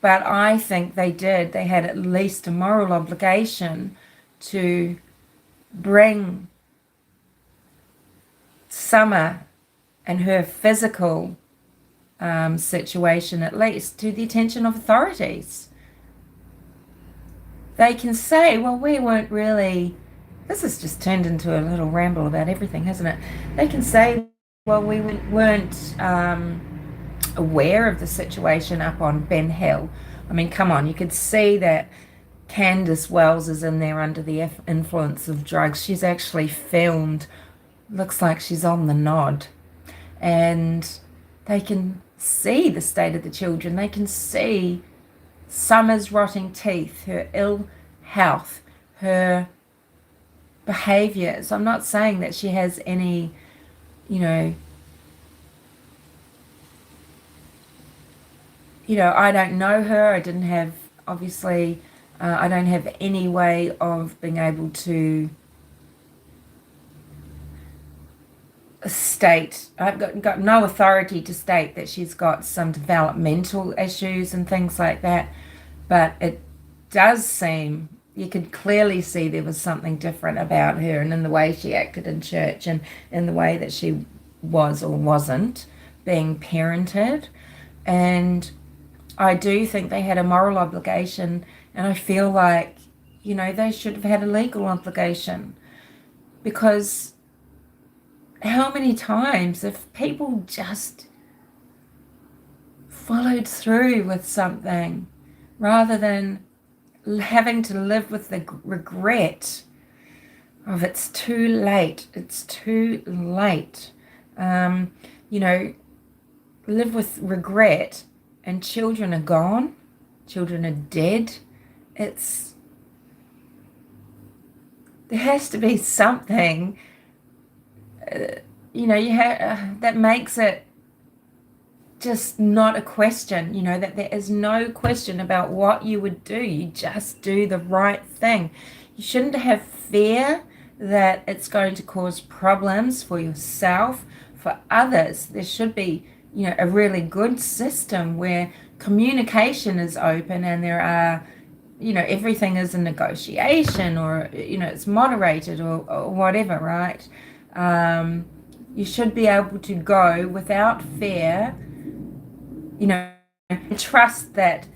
I think they did. They had at least a moral obligation to bring Summer and her physical situation, at least, to the attention of authorities. They can say, well, we weren't really, this has just turned into a little ramble about everything, hasn't it? They can say, well, we weren't aware of the situation up on Ben Hill. I mean, come on, you could see that Candace Wells is in there under the influence of drugs. She's actually filmed, looks like she's on the nod. And they can see the state of the children. They can see Summer's rotting teeth, her ill health, her behaviours. I'm not saying that she has any, I don't know her. I didn't have, obviously, I don't have any way of being able to state, I've got no authority to state that she's got some developmental issues and things like that, but it does seem, you could clearly see there was something different about her, and in the way she acted in church and in the way that she was or wasn't being parented. And I do think they had a moral obligation, and I feel like, they should have had a legal obligation, because how many times, if people just followed through with something rather than having to live with the regret of it's too late, live with regret, and children are gone, children are dead. There has to be something that makes it just not a question, that there is no question about what you would do. You just do the right thing. You shouldn't have fear that it's going to cause problems for yourself, for others. There should be, a really good system where communication is open, and there are, everything is a negotiation, or, it's moderated, or whatever, right? You should be able to go without fear, and trust that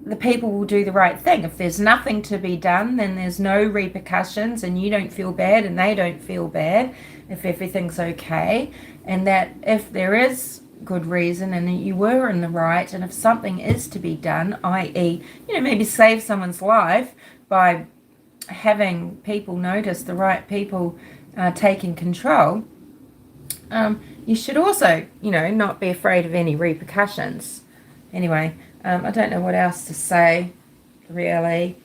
the people will do the right thing. If there's nothing to be done, then there's no repercussions, and you don't feel bad and they don't feel bad if everything's okay. And that if there is good reason and you were in the right, and if something is to be done, i.e., maybe save someone's life by having people notice, the right people taking control, you should also, not be afraid of any repercussions. Anyway, I don't know what else to say, really.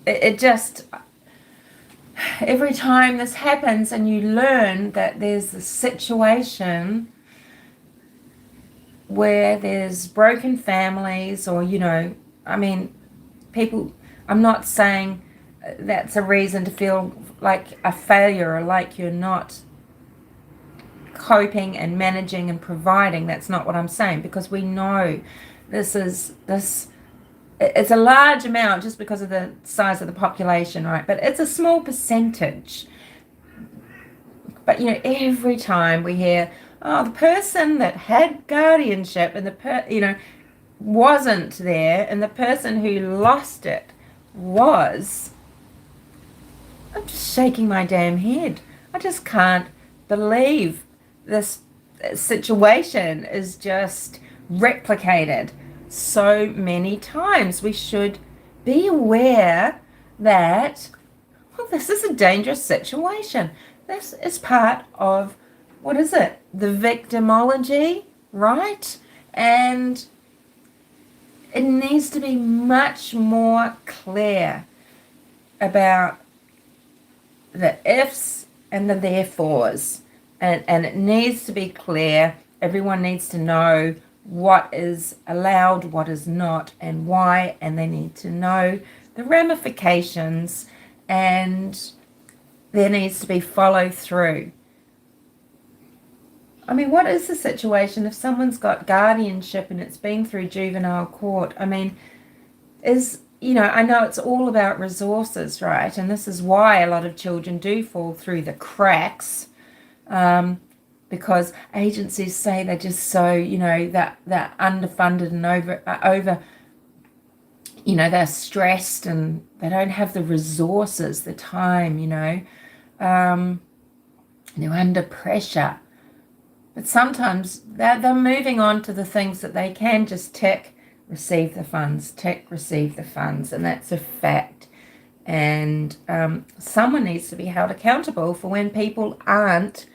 It just, every time this happens and you learn that there's a situation where there's broken families, or, people, I'm not saying that's a reason to feel like a failure or like you're not coping and managing and providing. That's not what I'm saying, because we know it's a large amount just because of the size of the population, right? But it's a small percentage. But every time we hear, oh, the person that had guardianship and wasn't there, and the person who lost it was, I'm just shaking my damn head. I just can't believe this situation is just replicated so many times. We should be aware that, well, this is a dangerous situation. This is part of, what is it? The victimology, right? And it needs to be much more clear about the ifs and the therefores. And it needs to be clear. Everyone needs to know what is allowed, what is not, and why. And they need to know the ramifications. And there needs to be follow through. I mean, what is the situation if someone's got guardianship and it's been through juvenile court? I mean, I know it's all about resources, right? And this is why a lot of children do fall through the cracks, because agencies say they're just so, that they're underfunded and over, they're stressed and they don't have the resources, the time, they're under pressure. But sometimes they're moving on to the things that they can just tick, receive the funds, tick, receive the funds, and that's a fact. And someone needs to be held accountable for when people aren't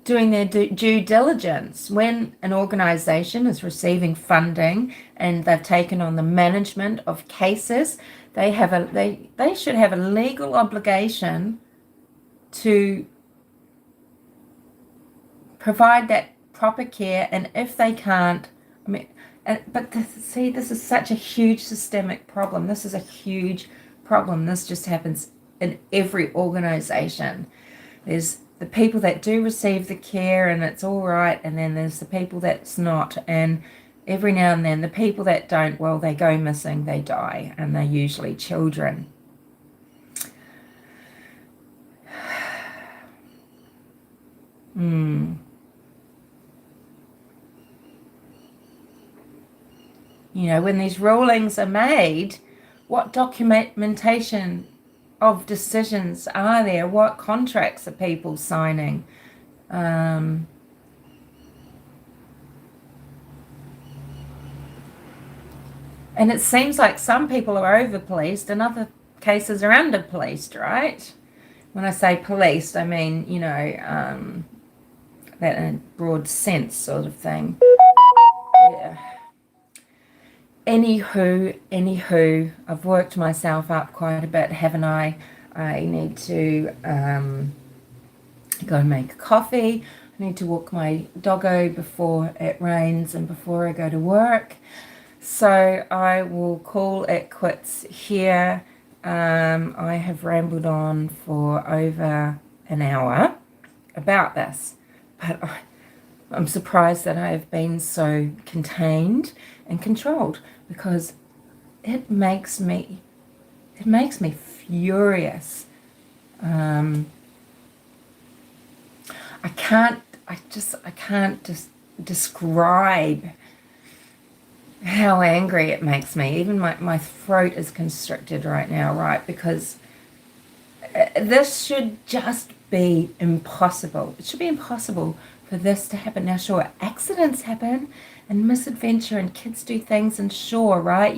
doing their due diligence. When an organisation is receiving funding and they've taken on the management of cases, they should have a legal obligation to provide that proper care. And if they can't, this is such a huge systemic problem. This is a huge problem. This just happens in every organisation. There's the people that do receive the care and it's all right, and then there's the people that's not. And every now and then the people that don't, well, they go missing, they die, and they're usually children. When these rulings are made, what documentation of decisions are there? What contracts are people signing? And it seems like some people are over-policed and other cases are under-policed, right? When I say policed, I mean, that in a broad sense sort of thing. Yeah. Anywho, I've worked myself up quite a bit, haven't I? I need to go and make coffee. I need to walk my doggo before it rains and before I go to work. So I will call it quits here. I have rambled on for over an hour about this, but I'm surprised that I have been so contained and controlled, because it makes me furious. I can't just describe how angry it makes me. Even my throat is constricted right now, right? Because this should just be impossible. It should be impossible for this to happen. Now, sure, accidents happen and misadventure and kids do things, and sure, right?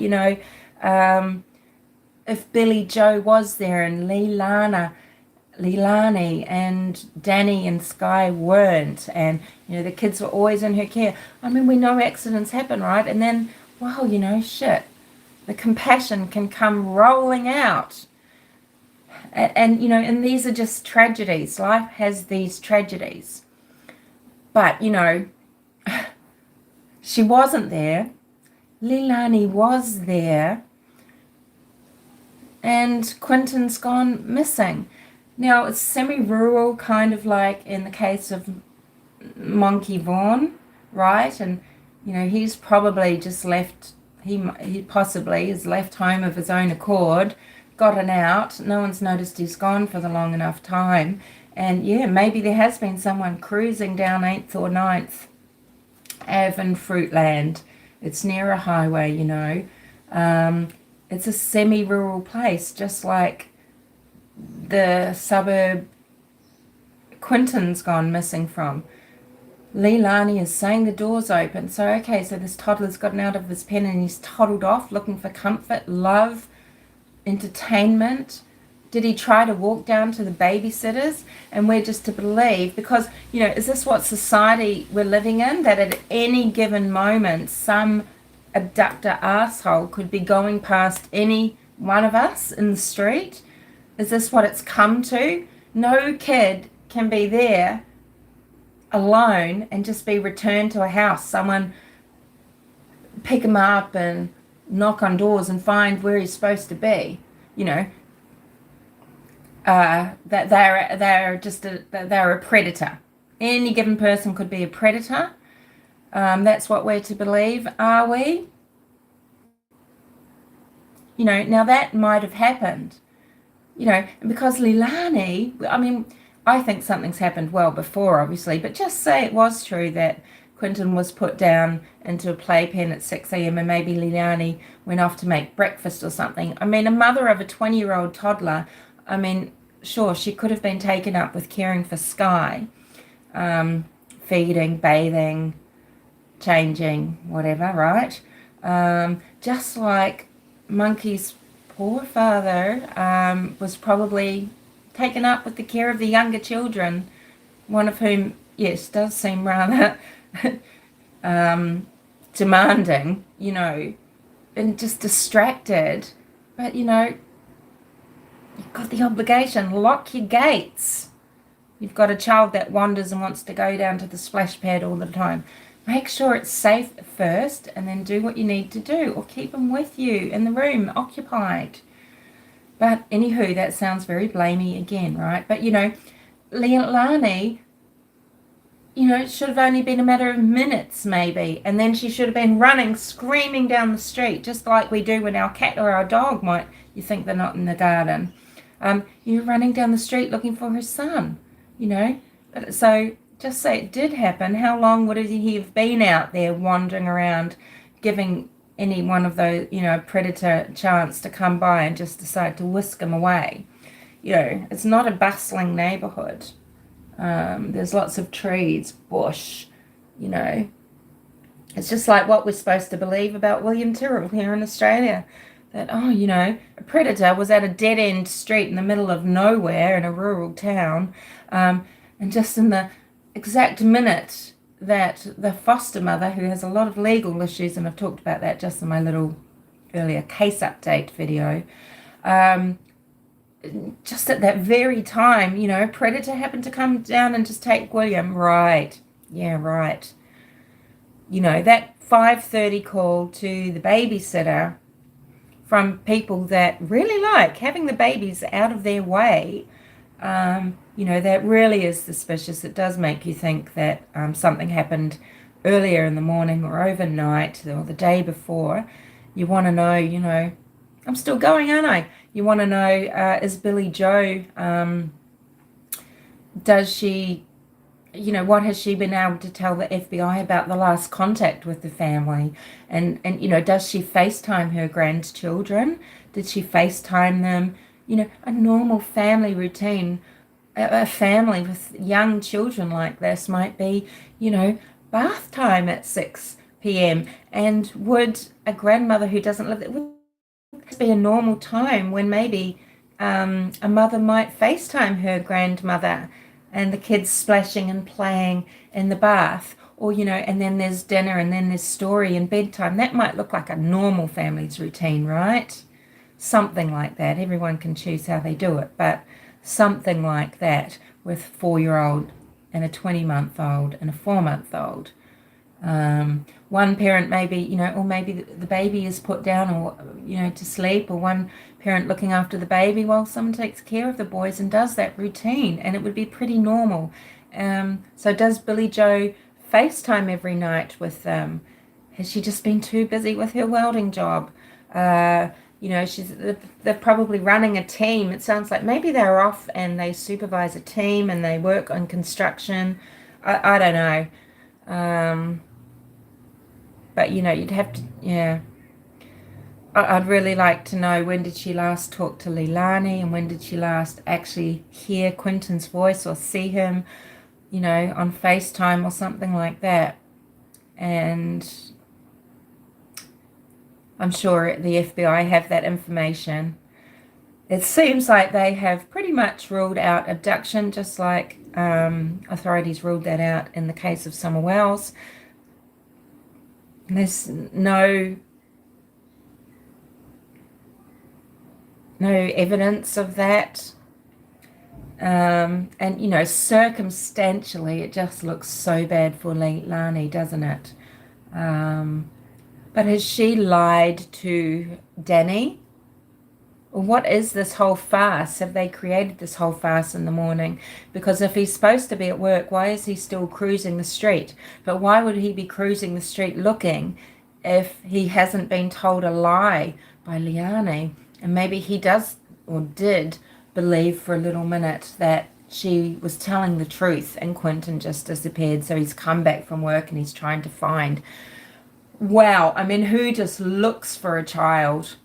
If Billie Joe was there and leilani and Danny and Sky weren't, and the kids were always in her care, I mean, we know accidents happen, right? And then, well, shit, the compassion can come rolling out, and these are just tragedies. Life has these tragedies, but she wasn't there. Leilani was there, and Quinton's gone missing. Now, it's semi-rural, kind of like in the case of Monkey Vaughan, right? And, he's probably just left, he possibly has left home of his own accord, gotten out. No one's noticed he's gone for the long enough time. And, yeah, maybe there has been someone cruising down 8th or 9th Ave in Fruitland. It's near a highway, It's a semi-rural place, just like the suburb Quinton's gone missing from. Leilani is saying the door's open. So, okay, so this toddler's gotten out of his pen and he's toddled off looking for comfort, love, entertainment. Did he try to walk down to the babysitters? And we're just to believe, because, is this what society we're living in? That at any given moment, some abductor asshole could be going past any one of us in the street? Is this what it's come to? No kid can be there alone and just be returned to a house. Someone pick him up and knock on doors and find where he's supposed to be. That they're a predator. Any given person could be a predator. That's what we're to believe, are we? Now that might have happened. Because Leilani, I think something's happened well before, obviously, but just say it was true that Quinton was put down into a playpen at 6 a.m. and maybe Leilani went off to make breakfast or something. A mother of a 20-year-old toddler, sure, she could have been taken up with caring for Sky, feeding, bathing, changing, whatever, right? Just like Monkey's poor father was probably taken up with the care of the younger children, one of whom, yes, does seem rather demanding, and just distracted. But, you've got the obligation, lock your gates. You've got a child that wanders and wants to go down to the splash pad all the time. Make sure it's safe first and then do what you need to do, or keep them with you in the room, occupied. But anywho, that sounds very blamey again, right? But, Leilani, it should have only been a matter of minutes maybe. And then she should have been running, screaming down the street, just like we do when our cat or our dog might, you think they're not in the garden. You're running down the street looking for her son, So just say it did happen. How long would he have been out there wandering around, giving any one of those, predator chance to come by and just decide to whisk him away? It's not a bustling neighborhood. There's lots of trees, bush, It's just like what we're supposed to believe about William Tyrrell here in Australia. That, a predator was at a dead-end street in the middle of nowhere in a rural town, and just in the exact minute that the foster mother, who has a lot of legal issues, and I've talked about that just in my little earlier case update video, just at that very time, predator happened to come down and just take William. Right. Yeah, right. That 5:30 call to the babysitter from people that really like having the babies out of their way, that really is suspicious. It does make you think that something happened earlier in the morning or overnight or the day before. You want to know, I'm still going, aren't I? You want to know, is Billie Joe, does she, what has she been able to tell the FBI about the last contact with the family? And does she FaceTime her grandchildren? Did she FaceTime them? A normal family routine, a family with young children like this might be, bath time at 6 p.m. And would a grandmother who doesn't live there, would this be a normal time when maybe a mother might FaceTime her grandmother and the kids splashing and playing in the bath? Or, and then there's dinner and then there's story and bedtime. That might look like a normal family's routine, right? Something like that. Everyone can choose how they do it, but something like that with a 4-year-old and a 20-month-old and a 4-month-old. One parent maybe, or maybe the baby is put down or, to sleep, or one parent looking after the baby while someone takes care of the boys and does that routine, and it would be pretty normal. So does Billie Joe FaceTime every night with them? Has she just been too busy with her welding job? They're probably running a team. It sounds like maybe they're off and they supervise a team and they work on construction. I don't know. But, you'd have to, yeah. I'd really like to know, when did she last talk to Leilani, and when did she last actually hear Quinton's voice or see him, on FaceTime or something like that. And I'm sure the FBI have that information. It seems like they have pretty much ruled out abduction, just like authorities ruled that out in the case of Summer Wells. And there's no evidence of that. And, circumstantially, it just looks so bad for Leilani, doesn't it? But has she lied to Danny? What is this whole farce? Have they created this whole farce in the morning? Because if he's supposed to be at work, why is he still cruising the street? But why would he be cruising the street looking if he hasn't been told a lie by Leilani? And maybe he does or did believe for a little minute that she was telling the truth and Quinton just disappeared. So he's come back from work and he's trying to find. Wow, I mean, who just looks for a child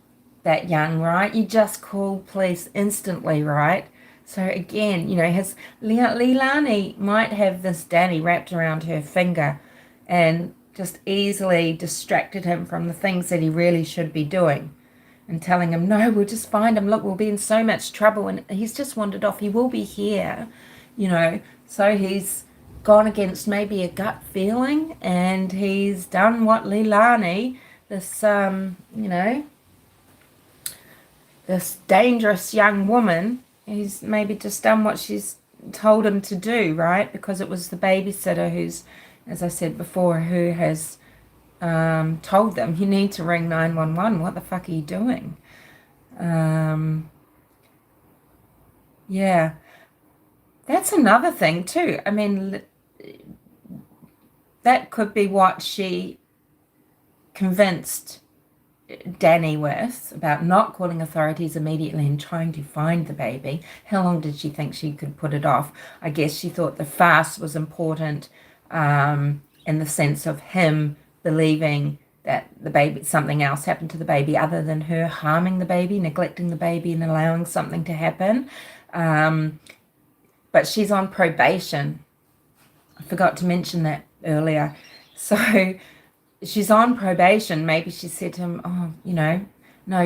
that young, right? You just call police instantly, right? So again, has Leilani might have this Danny wrapped around her finger and just easily distracted him from the things that he really should be doing, and telling him, no, we'll just find him, look, we'll be in so much trouble, and he's just wandered off, he will be here, so he's gone against maybe a gut feeling, and he's done what Leilani, this this dangerous young woman, he's maybe just done what she's told him to do, right? Because it was the babysitter who's, as I said before, who has told them, you need to ring 911. What the fuck are you doing? Yeah, that's another thing too. I mean, that could be what she convinced Danny with, about not calling authorities immediately and trying to find the baby. How long did she think she could put it off? I guess she thought the farce was important, in the sense of him believing that the baby, something else happened to the baby other than her harming the baby, neglecting the baby, and allowing something to happen. But she's on probation. I forgot to mention that earlier. So she's on probation. Maybe she said to him, oh, no,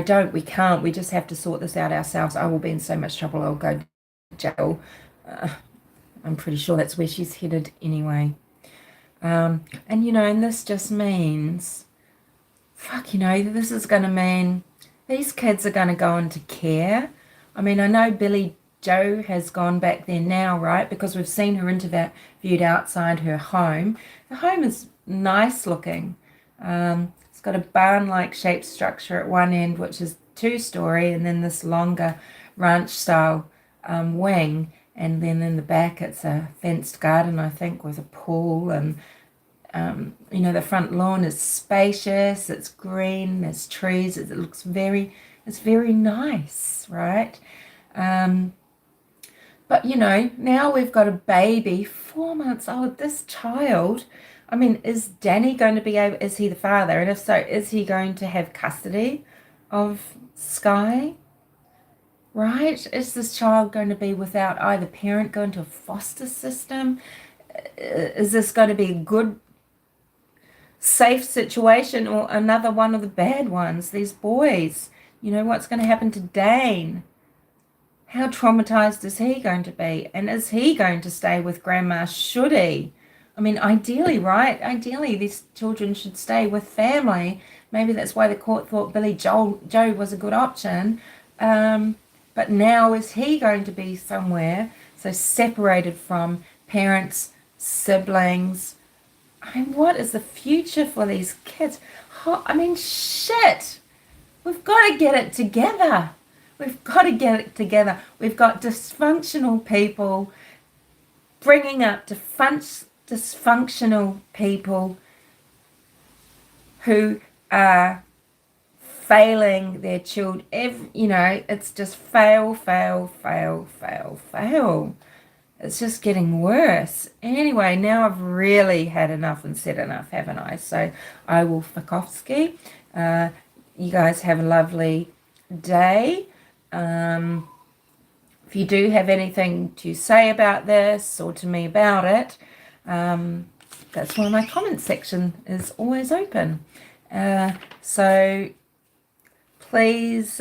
don't, we can't. We just have to sort this out ourselves. I will be in so much trouble. I'll go to jail. I'm pretty sure that's where she's headed anyway. And this just means, this is going to mean these kids are going to go into care. I mean, I know Billie Joe has gone back there now, right? Because we've seen her interviewed outside her home. The home is nice looking. It's got a barn-like shaped structure at one end, which is 2-story, and then this longer ranch-style wing. And then in the back, it's a fenced garden, I think, with a pool. And, the front lawn is spacious. It's green. There's trees. It looks it's very nice, right? But, now we've got a baby, 4 months old. This child, I mean, is Danny going to be able, is he the father? And if so, is he going to have custody of Sky? Right? Is this child going to be without either parent, going to a foster system? Is this going to be a good, safe situation, or another one of the bad ones? These boys, what's going to happen to Dane? How traumatized is he going to be? And is he going to stay with grandma? Should he? I mean, ideally, right? Ideally, these children should stay with family. Maybe that's why the court thought Billie Joe was a good option. But now is he going to be somewhere, so separated from parents, siblings? I mean, what is the future for these kids? Shit. We've got to get it together. We've got to get it together. We've got dysfunctional people bringing up dysfunctional people who are failing their children. It's just fail. It's just getting worse. Anyway, now I've really had enough and said enough, haven't I? So I will fuck off ski. you guys have a lovely day. If you do have anything to say about this or to me about it, that's why my comment section is always open. So please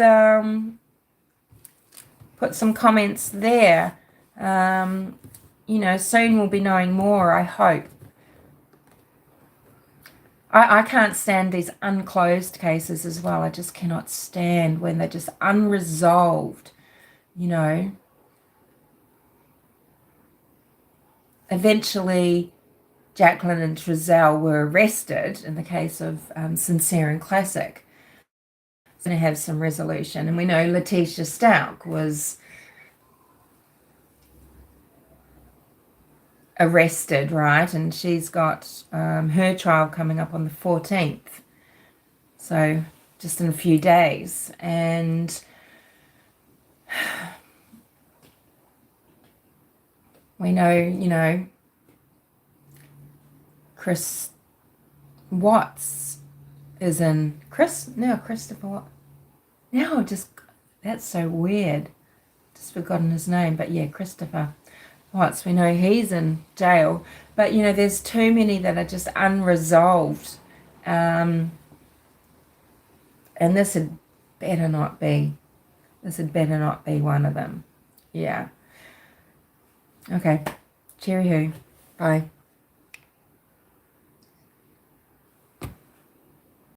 put some comments there. You know, soon we'll be knowing more, I hope. I can't stand these unclosed cases as well. I just cannot stand when they're just unresolved, you know. Eventually, Jacqueline and Trezell were arrested in the case of Sincere and Classic. It's going to have some resolution. And we know Letitia Stout was arrested, right? And she's got her trial coming up on the 14th. So just in a few days. And we know, you know, Chris Watts is in Christopher Watts. Now just, that's so weird. Just forgotten his name, but yeah, Christopher Watts. We know he's in jail, but you know, there's too many that are just unresolved. And this had better not be. This had better not be one of them. Yeah. Okay. Cheerio. Bye.